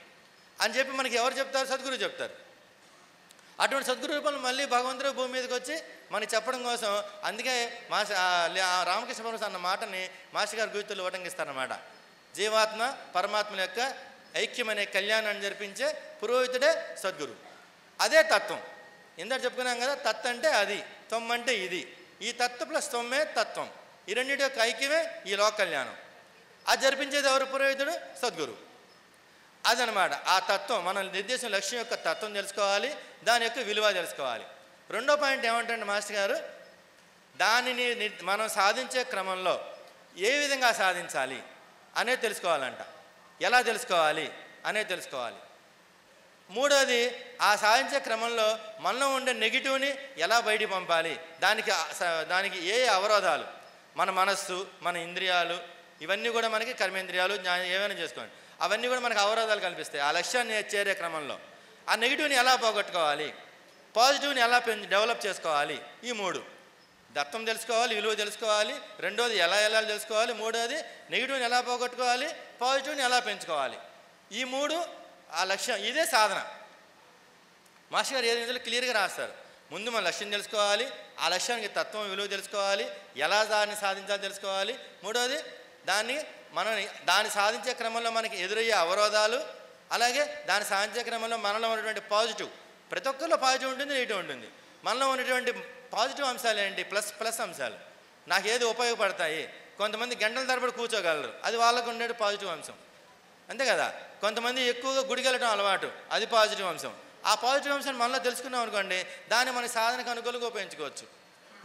అని చెప్పి మనకి ఎవరు చెప్తారు? సద్గురు చెప్తారు. అటువంటి సద్గురు రూపంలో మళ్ళీ భగవంతుడు భూమి మీదకి వచ్చి మనకి చెప్పడం కోసం, అందుకే రామకృష్ణ పరమహంస అన్న మాటని మాస్టర్ గారు గుర్తులు ఉటంకిస్తారన్నమాట. జీవాత్మ పరమాత్మల యొక్క ఐక్యమనే కళ్యాణాన్ని జరిపించే పురోహితుడే సద్గురు. అదే తత్వం. ఇందాక చెప్పుకున్నాం కదా, తత్ అంటే అది, త్వం అంటే ఇది. ఈ తత్వ ప్లస్ త్వమే తత్వం. ఈ రెండింటి యొక్క ఐక్యమే ఈ లోక కళ్యాణం. అది జరిపించేది ఎవరు? పురోహితుడు, సద్గురు. అదనమాట ఆ తత్వం. మన నిర్దేశం లక్ష్యం యొక్క తత్వం తెలుసుకోవాలి, దాని యొక్క విలువ తెలుసుకోవాలి. రెండో పాయింట్ ఏమంటారంటే మాస్టర్ గారు, దానిని మనం సాధించే క్రమంలో ఏ విధంగా సాధించాలి అనేది తెలుసుకోవాలంట. ఎలా తెలుసుకోవాలి అనేది తెలుసుకోవాలి. మూడోది, ఆ సాధించే క్రమంలో మనలో ఉండే నెగిటివ్ని ఎలా బయటికి పంపాలి, దానికి ఏ అవరోధాలు, మన మనస్సు, మన ఇంద్రియాలు, ఇవన్నీ కూడా మనకి కర్మేంద్రియాలు జ్ఞానం ఏమైనా చేసుకోండి, అవన్నీ కూడా మనకు అవరోధాలు కల్పిస్తాయి ఆ లక్ష్యాన్ని చేరే క్రమంలో. ఆ నెగిటివ్ని ఎలా పోగొట్టుకోవాలి, పాజిటివ్ని ఎలా డెవలప్ చేసుకోవాలి, ఈ 3 దత్తం తెలుసుకోవాలి, విలువ తెలుసుకోవాలి, రెండోది ఎలా తెలుసుకోవాలి, మూడోది నెగిటివ్ని ఎలా పోగొట్టుకోవాలి, పాజిటివ్ని ఎలా పెంచుకోవాలి. ఈ 3 ఆ లక్ష్యం, ఇదే సాధన. మాస్టర్ గారు ఏదైనా క్లియర్గా రాస్తారు. ముందు మన లక్ష్యం తెలుసుకోవాలి, ఆ లక్ష్యానికి తత్వం విలువ తెలుసుకోవాలి, ఎలా దాన్ని సాధించాలో తెలుసుకోవాలి, మూడోది దాన్ని సాధించే క్రమంలో మనకి ఎదురయ్యే అవరోధాలు, అలాగే దాన్ని సాధించే క్రమంలో మనలో ఉన్నటువంటి పాజిటివ్, ప్రతి ఒక్కరిలో పాజిటివ్ ఉంటుంది, నెగిటివ్ ఉంటుంది. మనలో ఉన్నటువంటి పాజిటివ్ అంశాలు ఏంటి, ప్లస్ అంశాలు, నాకు ఏది ఉపయోగపడతాయి. కొంతమంది గంటల తరబడి కూర్చోగలరు, అది వాళ్ళకు ఉండే పాజిటివ్ అంశం, అంతే కదా. కొంతమంది ఎక్కువగా గుడికి వెళ్ళటం అలవాటు, అది పాజిటివ్ అంశం. ఆ పాజిటివ్ అంశాన్ని మనలో తెలుసుకున్నాం అనుకోండి, దాన్ని మన సాధనకు అనుకూలంగా ఉపయోగించుకోవచ్చు.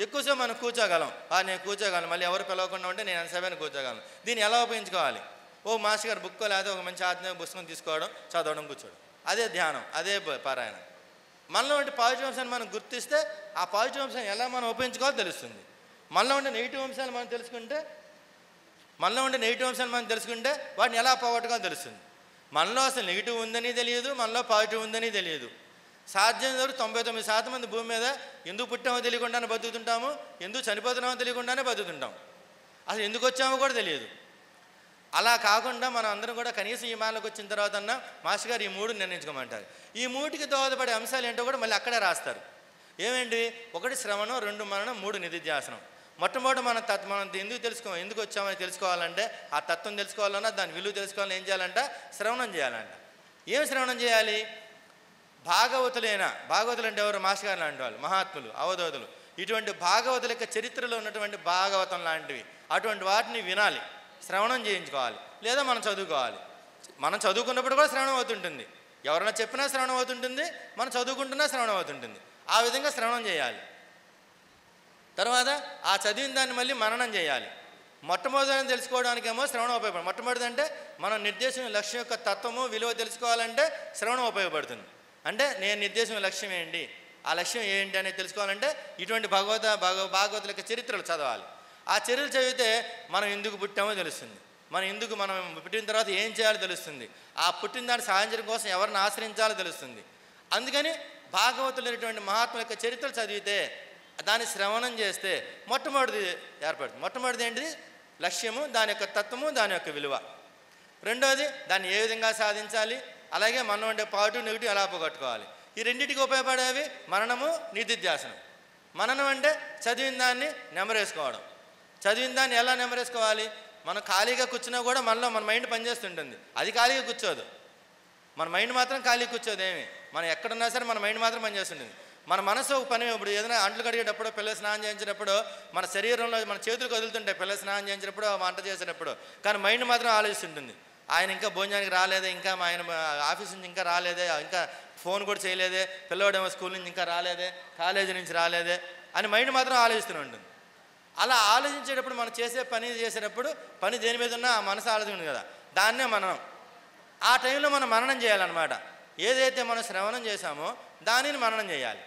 ఎక్కువసేపు మనం కూర్చోగలం, నేను కూర్చోగలను, మళ్ళీ ఎవరు పిలవకుండా ఉంటే నేను ఎంతసేపు కూర్చోగలను. దీన్ని ఎలా ఉపయోగించుకోవాలి, మాస్టర్ గారు బుక్ లేదా ఒక మంచి ఆత్మీయ పుస్తకం తీసుకోవడం, చదవడం, కూర్చోవడం, అదే ధ్యానం, అదే పారాయణం. మనలో ఉండే పాజిటివ్ అంశాన్ని మనం గుర్తిస్తే ఆ పాజిటివ్ అంశాన్ని ఎలా మనం ఉపయోగించుకోవాలో తెలుస్తుంది. మనలో ఉండే నెగిటివ్ అంశాలు మనం తెలుసుకుంటే వాటిని ఎలా పోగొట్టుకోవాలో తెలుస్తుంది. మనలో అసలు నెగిటివ్ ఉందని తెలియదు, మనలో పాజిటివ్ ఉందని తెలియదు. సాధ్యం వరకు 99% మంది భూమి మీద ఎందుకు పుట్టామో తెలియకుండానే బతుకుతుంటాము, ఎందుకు చనిపోతున్నామో తెలియకుండానే బతుకుతుంటాం, అసలు ఎందుకు వచ్చామో కూడా తెలియదు. అలా కాకుండా మనం అందరం కూడా కనీసం ఈ మాలకు వచ్చిన తర్వాత మాస్టర్ గారు ఈ 3 నిర్ణయించుకోమంటారు. ఈ 3కి దోహదపడే అంశాలు ఏంటో కూడా మళ్ళీ అక్కడే రాస్తారు. ఏమేంటి, 1 శ్రవణం, 2 మననం, 3 నిధిధ్యాసనం. మొట్టమొదటి మనం ఎందుకు వచ్చామని తెలుసుకోవాలంటే, ఆ తత్వం తెలుసుకోవాలన్నా, దాని విలువ తెలుసుకోవాలని ఏం చేయాలంట, శ్రవణం చేయాలంట. ఏం శ్రవణం చేయాలి, భాగవతులు అంటే ఎవరు, మాస్టర్ గారు లాంటి వాళ్ళు, మహాత్ములు, అవధూతులు, ఇటువంటి భాగవతుల యొక్క చరిత్రలో ఉన్నటువంటి భాగవతం లాంటివి, అటువంటి వాటిని వినాలి, శ్రవణం చేయించుకోవాలి, లేదా మనం చదువుకోవాలి. మనం చదువుకున్నప్పుడు కూడా శ్రవణం అవుతుంటుంది, ఎవరైనా చెప్పినా శ్రవణం అవుతుంటుంది, మనం చదువుకుంటున్నా శ్రవణం అవుతుంటుంది. ఆ విధంగా శ్రవణం చేయాలి. తర్వాత ఆ చదివిన దాన్ని మళ్ళీ మననం చేయాలి. మొట్టమొదటి తెలుసుకోవడానికేమో శ్రవణం ఉపయోగపడుతుంది. మొట్టమొదటి అంటే మనం నిర్దేశించిన లక్ష్యం యొక్క తత్వము విలువ తెలుసుకోవాలంటే శ్రవణం ఉపయోగపడుతుంది. అంటే నేను నిర్దేశించిన లక్ష్యం ఏంటి, ఆ లక్ష్యం ఏంటి అనేది తెలుసుకోవాలంటే ఇటువంటి భాగవతుల యొక్క చరిత్రలు చదవాలి. ఆ చరిత్రలు చదివితే మనం ఎందుకు పుట్టామో తెలుస్తుంది, మనం పుట్టిన తర్వాత ఏం చేయాలో తెలుస్తుంది, ఆ పుట్టిన దాన్ని సాధించడం కోసం ఎవరిని ఆశ్రయించాలో తెలుస్తుంది. అందుకని భాగవతులైనటువంటి మహాత్ముల యొక్క చరిత్రలు చదివితే, దాన్ని శ్రవణం చేస్తే మొట్టమొదటిది ఏర్పడుతుంది. మొట్టమొదటిది ఏంటిది, లక్ష్యము, దాని యొక్క తత్వము, దాని యొక్క విలువ. రెండోది దాన్ని ఏ విధంగా సాధించాలి, అలాగే మనం ఉండే పాజిటివ్ నెగిటివ్ ఎలా పోగొట్టుకోవాలి. ఈ రెండింటికి ఉపయోగపడేవి మననము, నిధిధ్యాసనం. మననం అంటే చదివిన దాన్ని నెమరేసుకోవడం. చదివిన దాన్ని ఎలా నెమరేసుకోవాలి, మనం ఖాళీగా కూర్చున్నా కూడా మనలో మన మైండ్ పనిచేస్తుంటుంది, అది ఖాళీగా కూర్చోదు. మన మైండ్ మాత్రం ఖాళీగా కూర్చోదు, మనం ఎక్కడున్నా సరే మన మైండ్ మాత్రం పనిచేస్తుంటుంది. మన మనసు ఒక పని, ఇప్పుడు ఏదైనా అంట్లు కడిగేటప్పుడు, పిల్లలు స్నానం చేయించినప్పుడు, మన శరీరంలో మన చేతులు కదులుతుంటాయి పిల్లలు స్నానం చేయించినప్పుడు, వంట చేసేటప్పుడు, కానీ మైండ్ మాత్రం ఆలోచిస్తుంటుంది. ఆయన ఇంకా భోజనానికి రాలేదే, ఇంకా ఆయన ఆఫీస్ నుంచి ఇంకా రాలేదే, ఇంకా ఫోన్ కూడా చేయలేదే, పిల్లవాడేమో స్కూల్ నుంచి ఇంకా రాలేదే, కాలేజీ నుంచి రాలేదే అని మైండ్ మాత్రం ఆలోచిస్తూనే ఉంటుంది. అలా ఆలోచించేటప్పుడు మనం చేసేటప్పుడు పని దేని మీద ఉన్నా ఆ మనసు ఆలోచన కదా, దాన్నే మనం ఆ టైంలో మనం మననం చేయాలన్నమాట. ఏదైతే మనం శ్రవణం చేశామో దానిని మననం చేయాలి.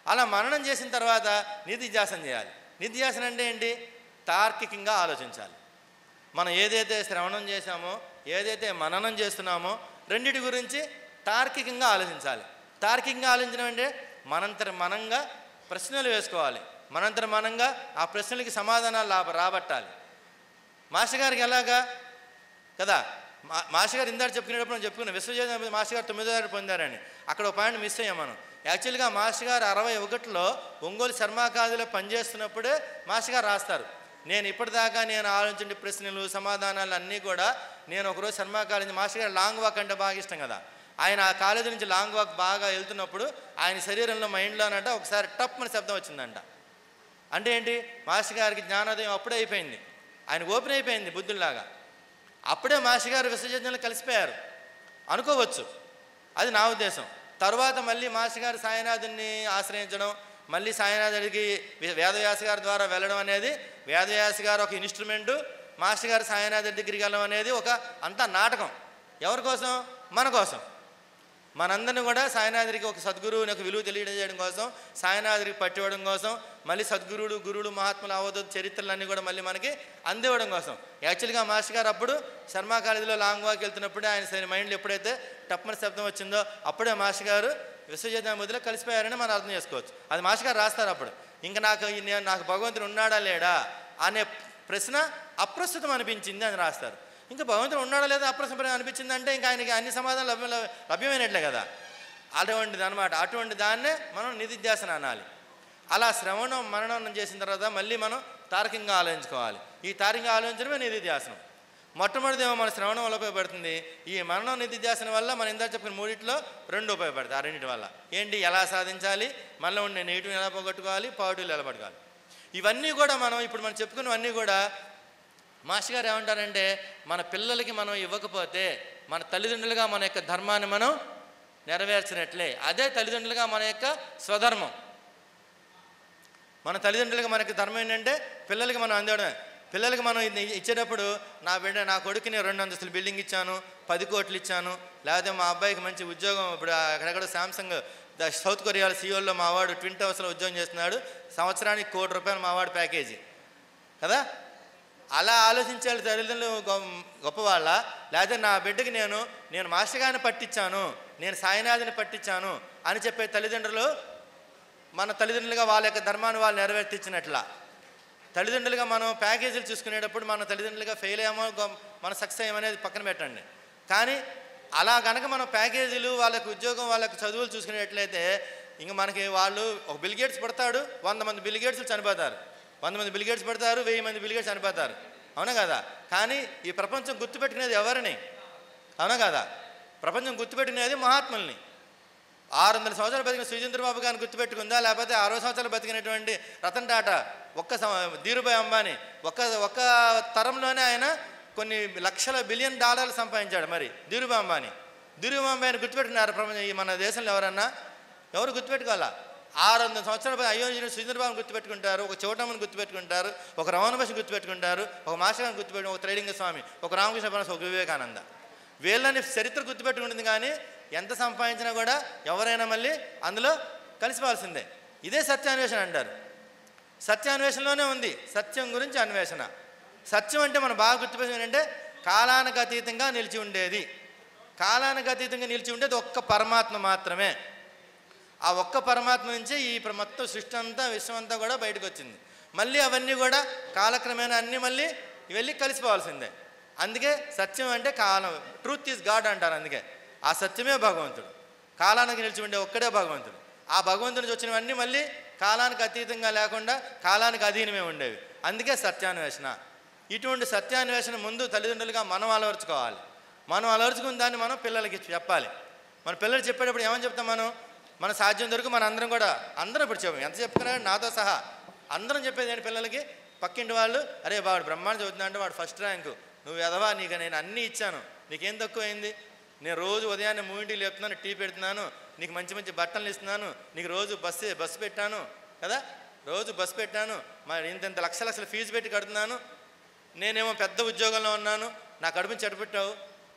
అలా మననం చేసిన తర్వాత నిధిధ్యాసనం చేయాలి. నిధిధ్యాసనం అంటే ఏంటి, తార్కికంగా ఆలోచించాలి. మనం ఏదైతే శ్రవణం చేశామో, ఏదైతే మననం చేస్తున్నామో రెండిటి గురించి తార్కికంగా ఆలోచించాలి. తార్కికంగా ఆలోచించడం అంటే మనంగా ప్రశ్నలు వేసుకోవాలి, మనంగా ఆ ప్రశ్నలకి సమాధానాలు రాబట్టాలి. మాస్టర్ గారికి ఎలాగా కదా, మాస్టర్ గారు ఇందాక చెప్పుకునేటప్పుడు మనం చెప్పుకున్నాం, విశ్వవిద్యాలయం మాస్టర్ గారు 9వ తరగతి పొందారని. అక్కడ ఒక పాయింట్ మిస్ అయ్యాం మనం. యాక్చువల్గా మాస్టర్ గారు 61లో ఒంగోలు శర్మాకాదిలో పనిచేస్తున్నప్పుడే మాస్టర్ గారు రాస్తారు, నేను ఇప్పటిదాకా నేను ఆలోచించే ప్రశ్నలు సమాధానాలు అన్నీ కూడా నేను ఒకరోజు శర్మా కాలేజీ, మాస్టర్ గారు లాంగ్ వాక్ అంటే బాగా ఇష్టం కదా, ఆయన ఆ కాలేజీ నుంచి లాంగ్ వాక్ బాగా వెళ్తున్నప్పుడు ఆయన శరీరంలో మైండ్లోనంట ఒకసారి టప్ అని శబ్దం వచ్చిందంట. అంటే ఏంటి, మాస్టర్ గారికి జ్ఞానోదయం అప్పుడే అయిపోయింది, ఆయన ఓపెన్ అయిపోయింది బుద్ధుల్లాగా. అప్పుడే మాస్టర్ గారు విశ్వవిద్యాలయంలో కలిసిపోయారు అనుకోవచ్చు, అది నా ఉద్దేశం. తర్వాత మళ్ళీ మాస్టర్ గారు సాయినాథుని ఆశ్రయించడం, మళ్ళీ సాయినాథుడికి వేదవ్యాస గారి ద్వారా వెళ్ళడం అనేది, వేదవ్యాస గారు ఒక ఇన్స్ట్రుమెంటు, మాస్టర్ గారు సాయినాథుడి దగ్గరికి వెళ్ళడం అనేది ఒక అంతా నాటకం. ఎవరి కోసం, మన కోసం. మనందరినీ కూడా సాయినాథుడికి ఒక సద్గురువుని ఒక విలువ తెలియజేయడం కోసం, సాయినాథుడికి పట్టివ్వడం కోసం, మళ్ళీ సద్గురువులు గురువులు మహాత్ములు అవధూత చరిత్రలన్నీ కూడా మళ్ళీ మనకి అందివ్వడం కోసం. యాక్చువల్గా మాస్టర్ గారు అప్పుడు శర్మా కాలేజీలో లాంగ్ వాక్ వెళ్తున్నప్పుడే ఆయన మైండ్లో ఎప్పుడైతే టప్మని శబ్దం వచ్చిందో అప్పుడే మాస్టర్ గారు విశ్వచైతన్యమూర్తిలో కలిసిపోయారని మనం అర్థం చేసుకోవచ్చు. అది మాస్టర్ గారు రాస్తారు. అప్పుడు ఇంకా నాకు భగవంతుడు ఉన్నాడా లేడా అనే ప్రశ్న అప్రస్తుతం అనిపించింది అని రాస్తారు. ఇంకా భగవంతుడు ఉన్నాడా లేదా అప్రస్తుతం అనిపించింది అంటే ఇంకా ఆయనకి అన్ని సమాధానాలు లభ్యమైనట్లే కదా. అటువంటిది అనమాట. అటువంటి దాన్నే మనం నిధిధ్యాసన అనాలి. అలా శ్రవణం మననం చేసిన తర్వాత మళ్ళీ మనం తార్కికంగా ఆలోచించుకోవాలి. ఈ తార్కికంగా ఆలోచించడమే నిధిధ్యాసనం. మొట్టమొదటిదేమో మన శ్రవణం వల్ల ఉపయోగపడుతుంది. ఈ మననం నిధిధ్యాసన వల్ల మనం ఇందాక చెప్పిన మూడిట్లో రెండు ఉపయోగపడతాయి. ఆ రెండింటి వల్ల ఏంటి, ఎలా సాధించాలి, మనలో ఉండే నెగిటివ్ని ఎలా పోగొట్టుకోవాలి, పాజిటివ్లు ఎలా పట్టుకోవాలి, ఇవన్నీ కూడా ఇప్పుడు మనం చెప్పుకున్నవన్నీ కూడా మాస్టర్ గారు ఏమంటారంటే, మన పిల్లలకి మనం ఇవ్వకపోతే మన తల్లిదండ్రులుగా మన యొక్క ధర్మాన్ని మనం నెరవేర్చినట్లే. అదే తల్లిదండ్రులుగా మన యొక్క స్వధర్మం. మన తల్లిదండ్రులుగా మనకి ధర్మం ఏంటంటే పిల్లలకి మనం అందివ్వడమే. పిల్లలకి మనం ఇచ్చేటప్పుడు నా కొడుకుని 2 అంతస్తుల బిల్డింగ్ ఇచ్చాను, 10 కోట్లు ఇచ్చాను, లేకపోతే మా అబ్బాయికి మంచి ఉద్యోగం, ఇప్పుడు అక్కడెక్కడ శాంసంగ్ సౌత్ కొరియాలో సియోల్లో మా వాడు ట్విన్ టవర్స్లో ఉద్యోగం చేస్తున్నాడు, సంవత్సరానికి ₹1 కోటి మా వాడు ప్యాకేజీ కదా. అలా ఆలోచించే తల్లిదండ్రులు గొప్పవాళ్ళ, లేకపోతే నా బిడ్డకి నేను మాస్టర్ గారిని పట్టించాను, నేను సాయినాథుని పట్టించాను అని చెప్పే తల్లిదండ్రులు మన తల్లిదండ్రులుగా వాళ్ళ యొక్క ధర్మాన్ని వాళ్ళు నెరవేర్తించినట్ల. తల్లిదండ్రులుగా మనం ప్యాకేజీలు చూసుకునేటప్పుడు మన తల్లిదండ్రులుగా ఫెయిల్ అయ్యామో మన సక్సెస్ అయ్యామనేది పక్కన పెట్టండి. కానీ అలా కనుక మనం ప్యాకేజీలు, వాళ్ళకి ఉద్యోగం, వాళ్ళకి చదువులు చూసుకునేట్లయితే ఇంక మనకి వాళ్ళు ఒక బిల్ గేట్స్ పడతాడు, 100 మంది బిల్ గేట్స్ చనిపోతారు, 100 మంది బిల్ గేట్స్ పడతారు, 1000 మంది బిల్ గేట్స్ చనిపోతారు. అవునా కదా. కానీ ఈ ప్రపంచం గుర్తుపెట్టుకునేది ఎవరిని? అవునా కదా. ప్రపంచం గుర్తుపెట్టుకునేది మహాత్ముల్ని. 600 సంవత్సరాలు బతికిన సుచంద్రబాబు గారిని గుర్తుపెట్టుకుందా, లేకపోతే 60 సంవత్సరాలు బతికినటువంటి రతన్ టాటా, ధీరుభాయ్ అంబానీ ఒక్క తరంలోనే ఆయన కొన్ని లక్షల బిలియన్ డాలర్లు సంపాదించాడు. మరి ధీరుభాయ్ అంబానీ గుర్తుపెట్టుకున్నారు మన దేశంలో ఎవరు గుర్తుపెట్టుకోవాలా? 600 సంవత్సరాలు అయోధ్య సుచంద్రబాబుని గుర్తుపెట్టుకుంటారు, ఒక చోటమ్మని గుర్తుపెట్టుకుంటారు, ఒక రమణ మహర్షిని గుర్తుపెట్టుకుంటారు, ఒక మాస్టర్ గారిని గుర్తుపెట్టుకుంటారు, ఒక త్రైలింగ స్వామి, ఒక రామకృష్ణ పరమహంస, ఒక వివేకానంద. వీళ్ళని చరిత్ర గుర్తుపెట్టుకుంటుంది. కానీ ఎంత సంపాదించినా కూడా ఎవరైనా మళ్ళీ అందులో కలిసిపోవాల్సిందే. ఇదే సత్యాన్వేషణ అంటారు. సత్యాన్వేషణలోనే ఉంది సత్యం గురించి అన్వేషణ. సత్యం అంటే మనం బాగా గుర్తుపెట్టుకుంటే కాలానికి అతీతంగా నిలిచి ఉండేది. కాలానికి అతీతంగా నిలిచి ఉండేది ఒక్క పరమాత్మ మాత్రమే. ఆ ఒక్క పరమాత్మ నుంచి ఈ మొత్తం సృష్టి అంతా, విశ్వం అంతా కూడా బయటకు వచ్చింది. మళ్ళీ అవన్నీ కూడా కాలక్రమేణా అన్నీ మళ్ళీ వెళ్ళి కలిసిపోవాల్సిందే. అందుకే సత్యం అంటే కాలం, ట్రూత్ ఈజ్ గాడ్ అంటారు. అందుకే ఆ సత్యమే భగవంతుడు. కాలానికి నిలిచి ఉండే ఒక్కడే భగవంతుడు. ఆ భగవంతుడి నుంచి వచ్చినవన్నీ మళ్ళీ కాలానికి అతీతంగా లేకుండా కాలానికి అధీనమే ఉండేవి. అందుకే సత్యాన్వేషణ. ఇటువంటి సత్యాన్వేషణ ముందు తల్లిదండ్రులుగా మనం అలవరుచుకోవాలి. మనం అలవరుచుకున్న దాన్ని మనం పిల్లలకి చెప్పాలి. మన పిల్లలు చెప్పేటప్పుడు ఏమని చెప్తాం? మన సాధ్యం వరకు మన అందరం ఇప్పుడు చెప్పాం. ఎంత చెప్పుకున్నాడు నాతో సహా అందరం చెప్పేది ఏంటి పిల్లలకి? పక్కింటి వాళ్ళు, అరే వాడు బ్రహ్మాండం చదువుతున్నా అంటే వాడు ఫస్ట్ ర్యాంకు, నువ్వు ఎదవా, నీకు నేను అన్నీ ఇచ్చాను, నీకేం తక్కువైంది, నేను రోజు ఉదయాన్నే 3 లేపుతున్నాను, టీ పెడుతున్నాను, నీకు మంచి మంచి బట్టలు ఇస్తున్నాను, నీకు రోజు బస్సు పెట్టాను కదా, రోజు బస్సు పెట్టాను, మరి ఇంత లక్షల ఫీజు పెట్టి కడుతున్నాను, నేనేమో పెద్ద ఉద్యోగంలో ఉన్నాను, నా కడుపుని చెడపెట్టావు,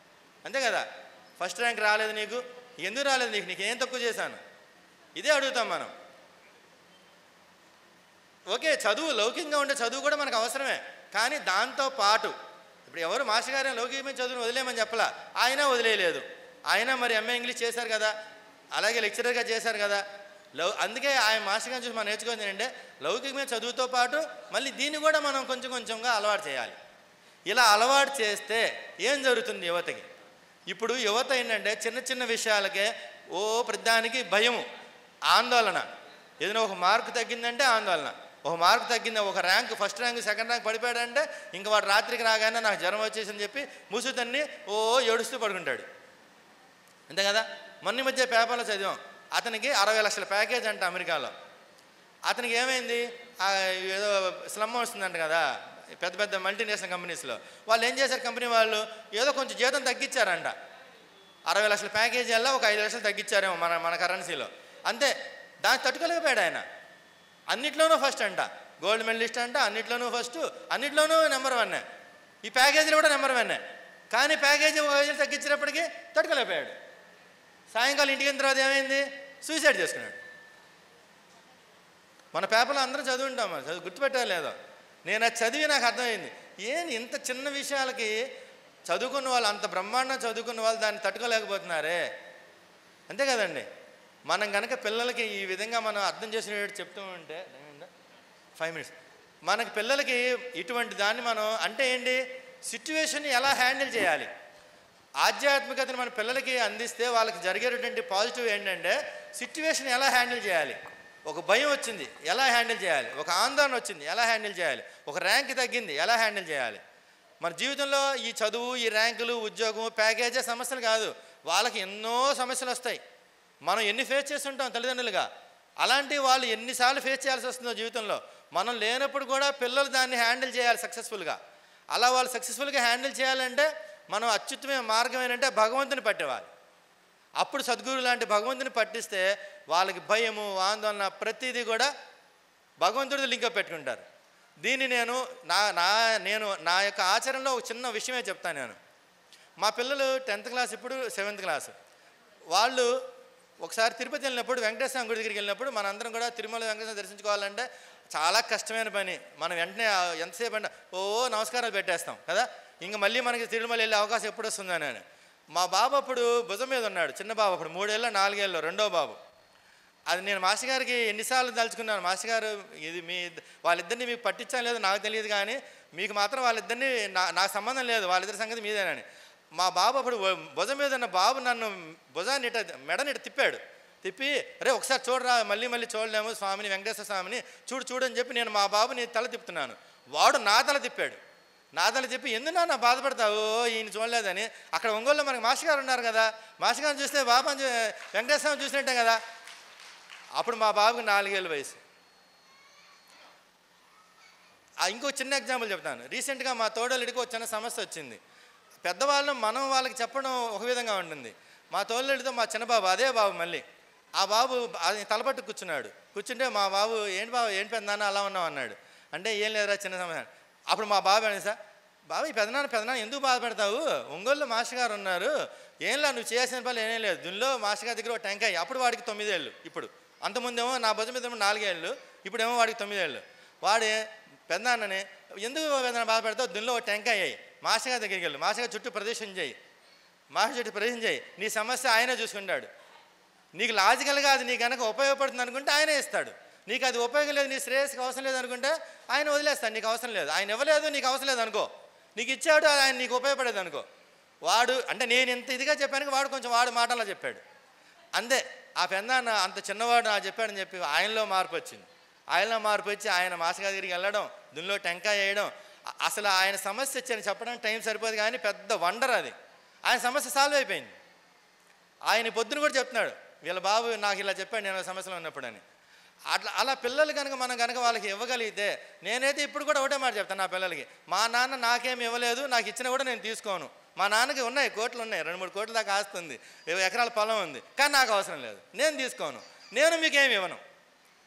అంతే కదా. ఫస్ట్ ర్యాంక్ రాలేదు నీకు, ఎందుకు రాలేదు, నీకేం తక్కువ చేశాను, ఇదే అడుగుతాం మనం. ఓకే, చదువు లౌకికంగా ఉండే చదువు కూడా మనకు అవసరమే. కానీ దాంతో పాటు ఇప్పుడు ఎవరు మాస్టర్ గారు లౌకికమైన చదువును వదిలేయమని చెప్పలా, ఆయన వదిలేయలేదు. ఆయన మరి ఎంఏ ఇంగ్లీష్ చేశారు కదా, అలాగే లెక్చరర్గా చేశారు కదా. అందుకే ఆయన మాస్టర్ గారిని చూసి మనం నేర్చుకోవాలి ఏంటంటే లౌకికమైన చదువుతో పాటు మళ్ళీ దీన్ని కూడా మనం కొంచెంగా అలవాటు చేయాలి. ఇలా అలవాటు చేస్తే ఏం జరుగుతుంది యువతకి? ఇప్పుడు యువత ఏంటంటే చిన్న విషయాలకే ప్రతిదానికి భయము, ఆందోళన. ఏదైనా ఒక మార్కు తగ్గిందంటే ఆందోళన, ఒక మార్కు తగ్గింది, ఒక rank, first rank, second rank పడిపోయాడంటే ఇంకా వాడు రాత్రికి రాగానే నాకు జ్వరం వచ్చేసిందని చెప్పి ముసుతన్ని ఏడుస్తూ పడుకుంటాడు, అంతే కదా. మొన్న మధ్య పేపర్లో చదివాం, అతనికి 60 లక్షల ప్యాకేజ్ అంట అమెరికాలో. అతనికి ఏమైంది, ఏదో స్లమ్ వస్తుందంట కదా పెద్ద మల్టీనేషనల్ కంపెనీస్లో. వాళ్ళు ఏం చేశారు, కంపెనీ వాళ్ళు ఏదో కొంచెం జీతం తగ్గించారంట. 60 లక్షల ప్యాకేజీ వల్ల ఒక 5 లక్షలు తగ్గించారేమో మన కరెన్సీలో, అంతే. దాన్ని తట్టుకోలేకపోయాడు ఆయన. అన్నిట్లోనూ ఫస్ట్ అంట, గోల్డ్ మెడలిస్ట్ అంట, అన్నిట్లోనూ ఫస్ట్, అన్నిట్లోనూ నెంబర్ 1. ఈ ప్యాకేజీలు కూడా నెంబర్ 1. కానీ ప్యాకేజీ 5 తగ్గించినప్పటికీ తట్టుకోలేకపోయాడు. సాయంకాలం ఇంటికి వెళ్ళిన తర్వాత ఏమైంది? సూసైడ్ చేసుకున్నాడు. మన పేపర్లో అందరం చదువుంటాం, చదువు గుర్తుపెట్టాలి లేదో. నేను అది చదివి నాకు అర్థమైంది, ఇంత చిన్న విషయాలకి చదువుకున్న వాళ్ళు, అంత బ్రహ్మాండం చదువుకున్న వాళ్ళు దాన్ని తట్టుకోలేకపోతున్నారే. అంతే కదండి. మనం కనుక పిల్లలకి ఈ విధంగా మనం అర్థం చేసినట్టు చెప్తూ ఉంటే 5 minutes మనకి పిల్లలకి ఇటువంటి దాన్ని మనం అంటే ఏంటి, సిచ్యువేషన్ ఎలా హ్యాండిల్ చేయాలి, ఆధ్యాత్మికతను మన పిల్లలకి అందిస్తే వాళ్ళకి జరిగేటటువంటి పాజిటివ్ ఏంటంటే సిచ్యువేషన్ ఎలా హ్యాండిల్ చేయాలి. ఒక భయం వచ్చింది ఎలా హ్యాండిల్ చేయాలి, ఒక ఆందోళన వచ్చింది ఎలా హ్యాండిల్ చేయాలి, ఒక ర్యాంక్ తగ్గింది ఎలా హ్యాండిల్ చేయాలి. మన జీవితంలో ఈ చదువు, ఈ ర్యాంకులు, ఉద్యోగం, ప్యాకేజీ సమస్యలు కాదు, వాళ్ళకి ఎన్నో సమస్యలు వస్తాయి. మనం ఎన్ని ఫేస్ చేస్తుంటాం తల్లిదండ్రులుగా, అలాంటి వాళ్ళు ఎన్నిసార్లు ఫేస్ చేయాల్సి వస్తుందో జీవితంలో. మనం లేనప్పుడు కూడా పిల్లలు దాన్ని హ్యాండిల్ చేయాలి సక్సెస్ఫుల్గా. అలా వాళ్ళు సక్సెస్ఫుల్గా హ్యాండిల్ చేయాలంటే మనం అత్యుత్తమైన మార్గం ఏంటంటే భగవంతుని పట్టేవాలి. అప్పుడు సద్గురు లాంటి భగవంతుని పట్టిస్తే వాళ్ళకి భయము, ఆందోళన ప్రతిదీ కూడా భగవంతుడితో లింకప్ పెట్టుకుంటారు. దీన్ని నేను నా యొక్క ఆచరణలో ఒక చిన్న విషయమే చెప్తాను. నేను మా పిల్లలు 10th క్లాస్, ఇప్పుడు 7th క్లాస్. వాళ్ళు ఒకసారి తిరుపతి వెళ్ళినప్పుడు, వెంకటేశ్వర గుడి దగ్గరికి వెళ్ళినప్పుడు, మనందరం కూడా తిరుమల వెంకటేశ్వర దర్శించుకోవాలంటే చాలా కష్టమైన పని. మనం వెంటనే ఎంతసేపు అంటే నమస్కారాలు పెట్టేస్తాం కదా, ఇంకా మళ్ళీ మనకి తిరుమల వెళ్ళే అవకాశం ఎప్పుడు వస్తుందని. అని మా బాబు అప్పుడు భుజం మీద ఉన్నాడు, చిన్న బాబు, అప్పుడు 3 ఏళ్ళ 4 ఏళ్ళు, రెండో బాబు. అది నేను మాస్టర్ గారికి ఎన్నిసార్లు తలుచుకున్నాను, మాస్టర్ గారు ఇది వాళ్ళిద్దరిని మీకు పట్టించాలి లేదో నాకు తెలియదు, కానీ మీకు మాత్రం వాళ్ళిద్దరిని నాకు సంబంధం లేదు, వాళ్ళిద్దరి సంగతి మీదేనని. మా బాబు అప్పుడు భుజం మీద ఉన్న బాబు నన్ను భుజాన్ని మెడని తిప్పి అరే ఒకసారి చూడరా, మళ్ళీ చూడలేము స్వామిని, వెంకటేశ్వర స్వామిని చూడు అని చెప్పి నేను మా బాబుని తల తిప్పుతున్నాను. వాడు నా తల తిప్పి ఎందుకు నా బాధపడతావు ఈయన చూడలేదని. అక్కడ ఒంగోలులో మనకి మాస్టర్ గారు ఉన్నారు కదా, మాస్టర్ గారిని చూస్తే బాబు వెంకటేశ్వర స్వామి చూసినట్టే కదా. అప్పుడు మా బాబుకి 4 ఏళ్ళ వయసు. ఇంకో చిన్న ఎగ్జాంపుల్ చెప్తాను. రీసెంట్గా మా తోడలుడికి ఒక చిన్న సమస్య వచ్చింది. పెద్దవాళ్ళం మనం వాళ్ళకి చెప్పడం ఒక విధంగా ఉంటుంది. మా తోడలుడితో మా చిన్న బాబు, అదే బాబు మళ్ళీ ఆ బాబు అది తలపట్టు కూర్చుంటే మా బాబు ఏంటి పెద్దనాన్న అలా ఉన్నావు అన్నాడు. అంటే ఏం లేదురా చిన్న సమస్య. అప్పుడు మా బాబు అని సార్, బాబు ఈ పెద్దనాన్న ఎందుకు బాధపడతావు, ఒంగోలులో మాస్టర్ గారు ఉన్నారు, ఏంలా నువ్వు చేయాల్సిన పనులు ఏమీ లేదు. దీనిలో మాస్టర్ గారి దగ్గర ఒక టెంకాయ, అప్పుడు వాడికి 9 ఏళ్ళు, ఇప్పుడు అంతకుముందేమో నా భుజం మీద 4 ఏళ్ళు, ఇప్పుడేమో వాడికి 9 ఏళ్ళు. వాడే పెద్దనాన్నని ఎందుకు పెద్దనాన్న బాధపడతావు, దీనిలో ఒక టెంకాయ అయ్యి మాస్టర్ గారి దగ్గరికి వెళ్ళు, మాస్టర్ గారి చుట్టూ ప్రదర్శన చేయి, నీ సమస్య ఆయనే చూసుకుంటాడు. నీకు లాజికల్గా అది నీ కనుక ఉపయోగపడుతుంది అనుకుంటే ఆయనే ఇస్తాడు. నీకు అది ఉపయోగం లేదు, నీ శ్రేయస్కి అవసరం లేదు అనుకుంటే ఆయన వదిలేస్తాడు. నీకు అవసరం లేదు, ఆయన ఇవ్వలేదు, నీకు అవసరం లేదు అనుకో, నీకు ఇచ్చాడు, ఆయన నీకు ఉపయోగపడేది అనుకో. వాడు అంటే నేను ఇంత ఇదిగా చెప్పాను, వాడు కొంచెం వాడు మాటల్లో చెప్పాడు అంతే. ఆ పెద్దనాన్న అంత చిన్నవాడు నాకు చెప్పాడని చెప్పి ఆయనలో మార్పు వచ్చింది. ఆయన మాస్టర్ గారి దగ్గరికి వెళ్ళడం, దీనిలో టెంకాయ వేయడం. అసలు ఆయన సమస్య వచ్చని చెప్పడానికి టైం సరిపోదు, కానీ పెద్ద వండర్ అది. ఆయన సమస్య సాల్వ్ అయిపోయింది. ఆయన పొద్దున కూడా చెప్తున్నాడు, వీళ్ళ బాబు నాకు ఇలా చెప్పాడు నేను సమస్యలో ఉన్నప్పుడు అని. అలా పిల్లలు కనుక మనం కనుక వాళ్ళకి ఇవ్వగలిగితే, నేనైతే ఇప్పుడు కూడా ఒకటే మాట చెప్తాను నా పిల్లలకి, మా నాన్న నాకేమి ఇవ్వలేదు, నాకు ఇచ్చినా కూడా నేను తీసుకోను. మా నాన్నకి ఉన్నాయి, కోట్లు ఉన్నాయి, 2-3 కోట్ల దాకా ఆస్తుంది, 20 ఎకరాల పొలం ఉంది, కానీ నాకు అవసరం లేదు, నేను తీసుకోను. నేను మీకేమి ఇవ్వను,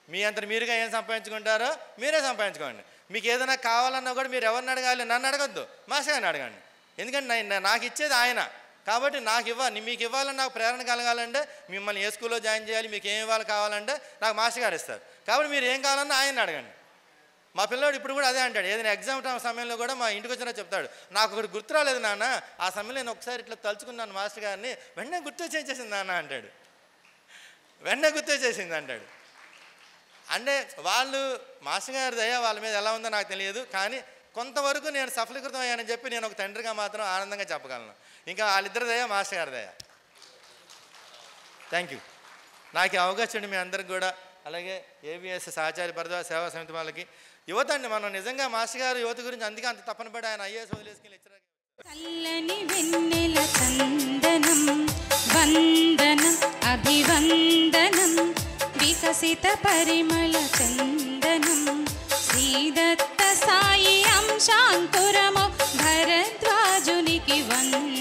మీ అంతా మీరుగా ఏం సంపాదించుకుంటారో మీరే సంపాదించుకోండి. మీకు ఏదైనా కావాలన్నా కూడా మీరు ఎవరిని అడగాలి, నన్ను అడగద్దు, మాస్టర్ గారిని అడగండి. ఎందుకంటే నాకు ఇచ్చేది ఆయన, కాబట్టి మీకు ఇవ్వాలని నాకు ప్రేరణ కలగాలంటే మిమ్మల్ని ఏ స్కూల్లో జాయిన్ చేయాలి, మీకు ఏం ఇవ్వాలి కావాలంటే నాకు మాస్టర్ గారు ఇస్తారు. కాబట్టి మీరు ఏం కావాలన్నా ఆయన్ని అడగండి. మా పిల్లోడు ఇప్పుడు కూడా అదే అంటాడు. ఏదైనా ఎగ్జామ్ సమయంలో కూడా మా ఇంటికి వచ్చినా చెప్తాడు, నాకు ఒకటి గుర్తు రాలేదు నాన్న, ఆ సమయంలో నేను ఒకసారి ఇట్లా తలుచుకున్నాను మాస్టర్ గారిని, వెంటనే గుర్తు చేసేసింది నాన్న అంటాడు. అంటే వాళ్ళు మాస్టర్ గారి దయ వాళ్ళ మీద ఎలా ఉందో నాకు తెలియదు, కానీ కొంతవరకు నేను సఫలీకృతం అయ్యానని చెప్పి నేను ఒక తండ్రిగా మాత్రం ఆనందంగా చెప్పగలను. ఇంకా వాళ్ళిద్దరి దయ, మాస్టర్ గారి దయ. Thank you. నాకు అవకాశం మీ అందరికి కూడా, అలాగే ఏబిఎస్ ఆచార్య భరద్వాజ సేవా సమితి వాళ్ళకి. యువత అండి, మనం నిజంగా మాస్టర్ గారు యువత గురించి అందుకే అంత తప్పన పడి ఆయన ఐఏఎస్ వదిలేసుకుని లెక్చరర్. చల్లని వెన్నెల చందనం వందనం అభివందనం వికసిత పరిమళ చందనం శ్రీదత్త సాయి అంశాంకురమో భరద్వాజునికి వందనం.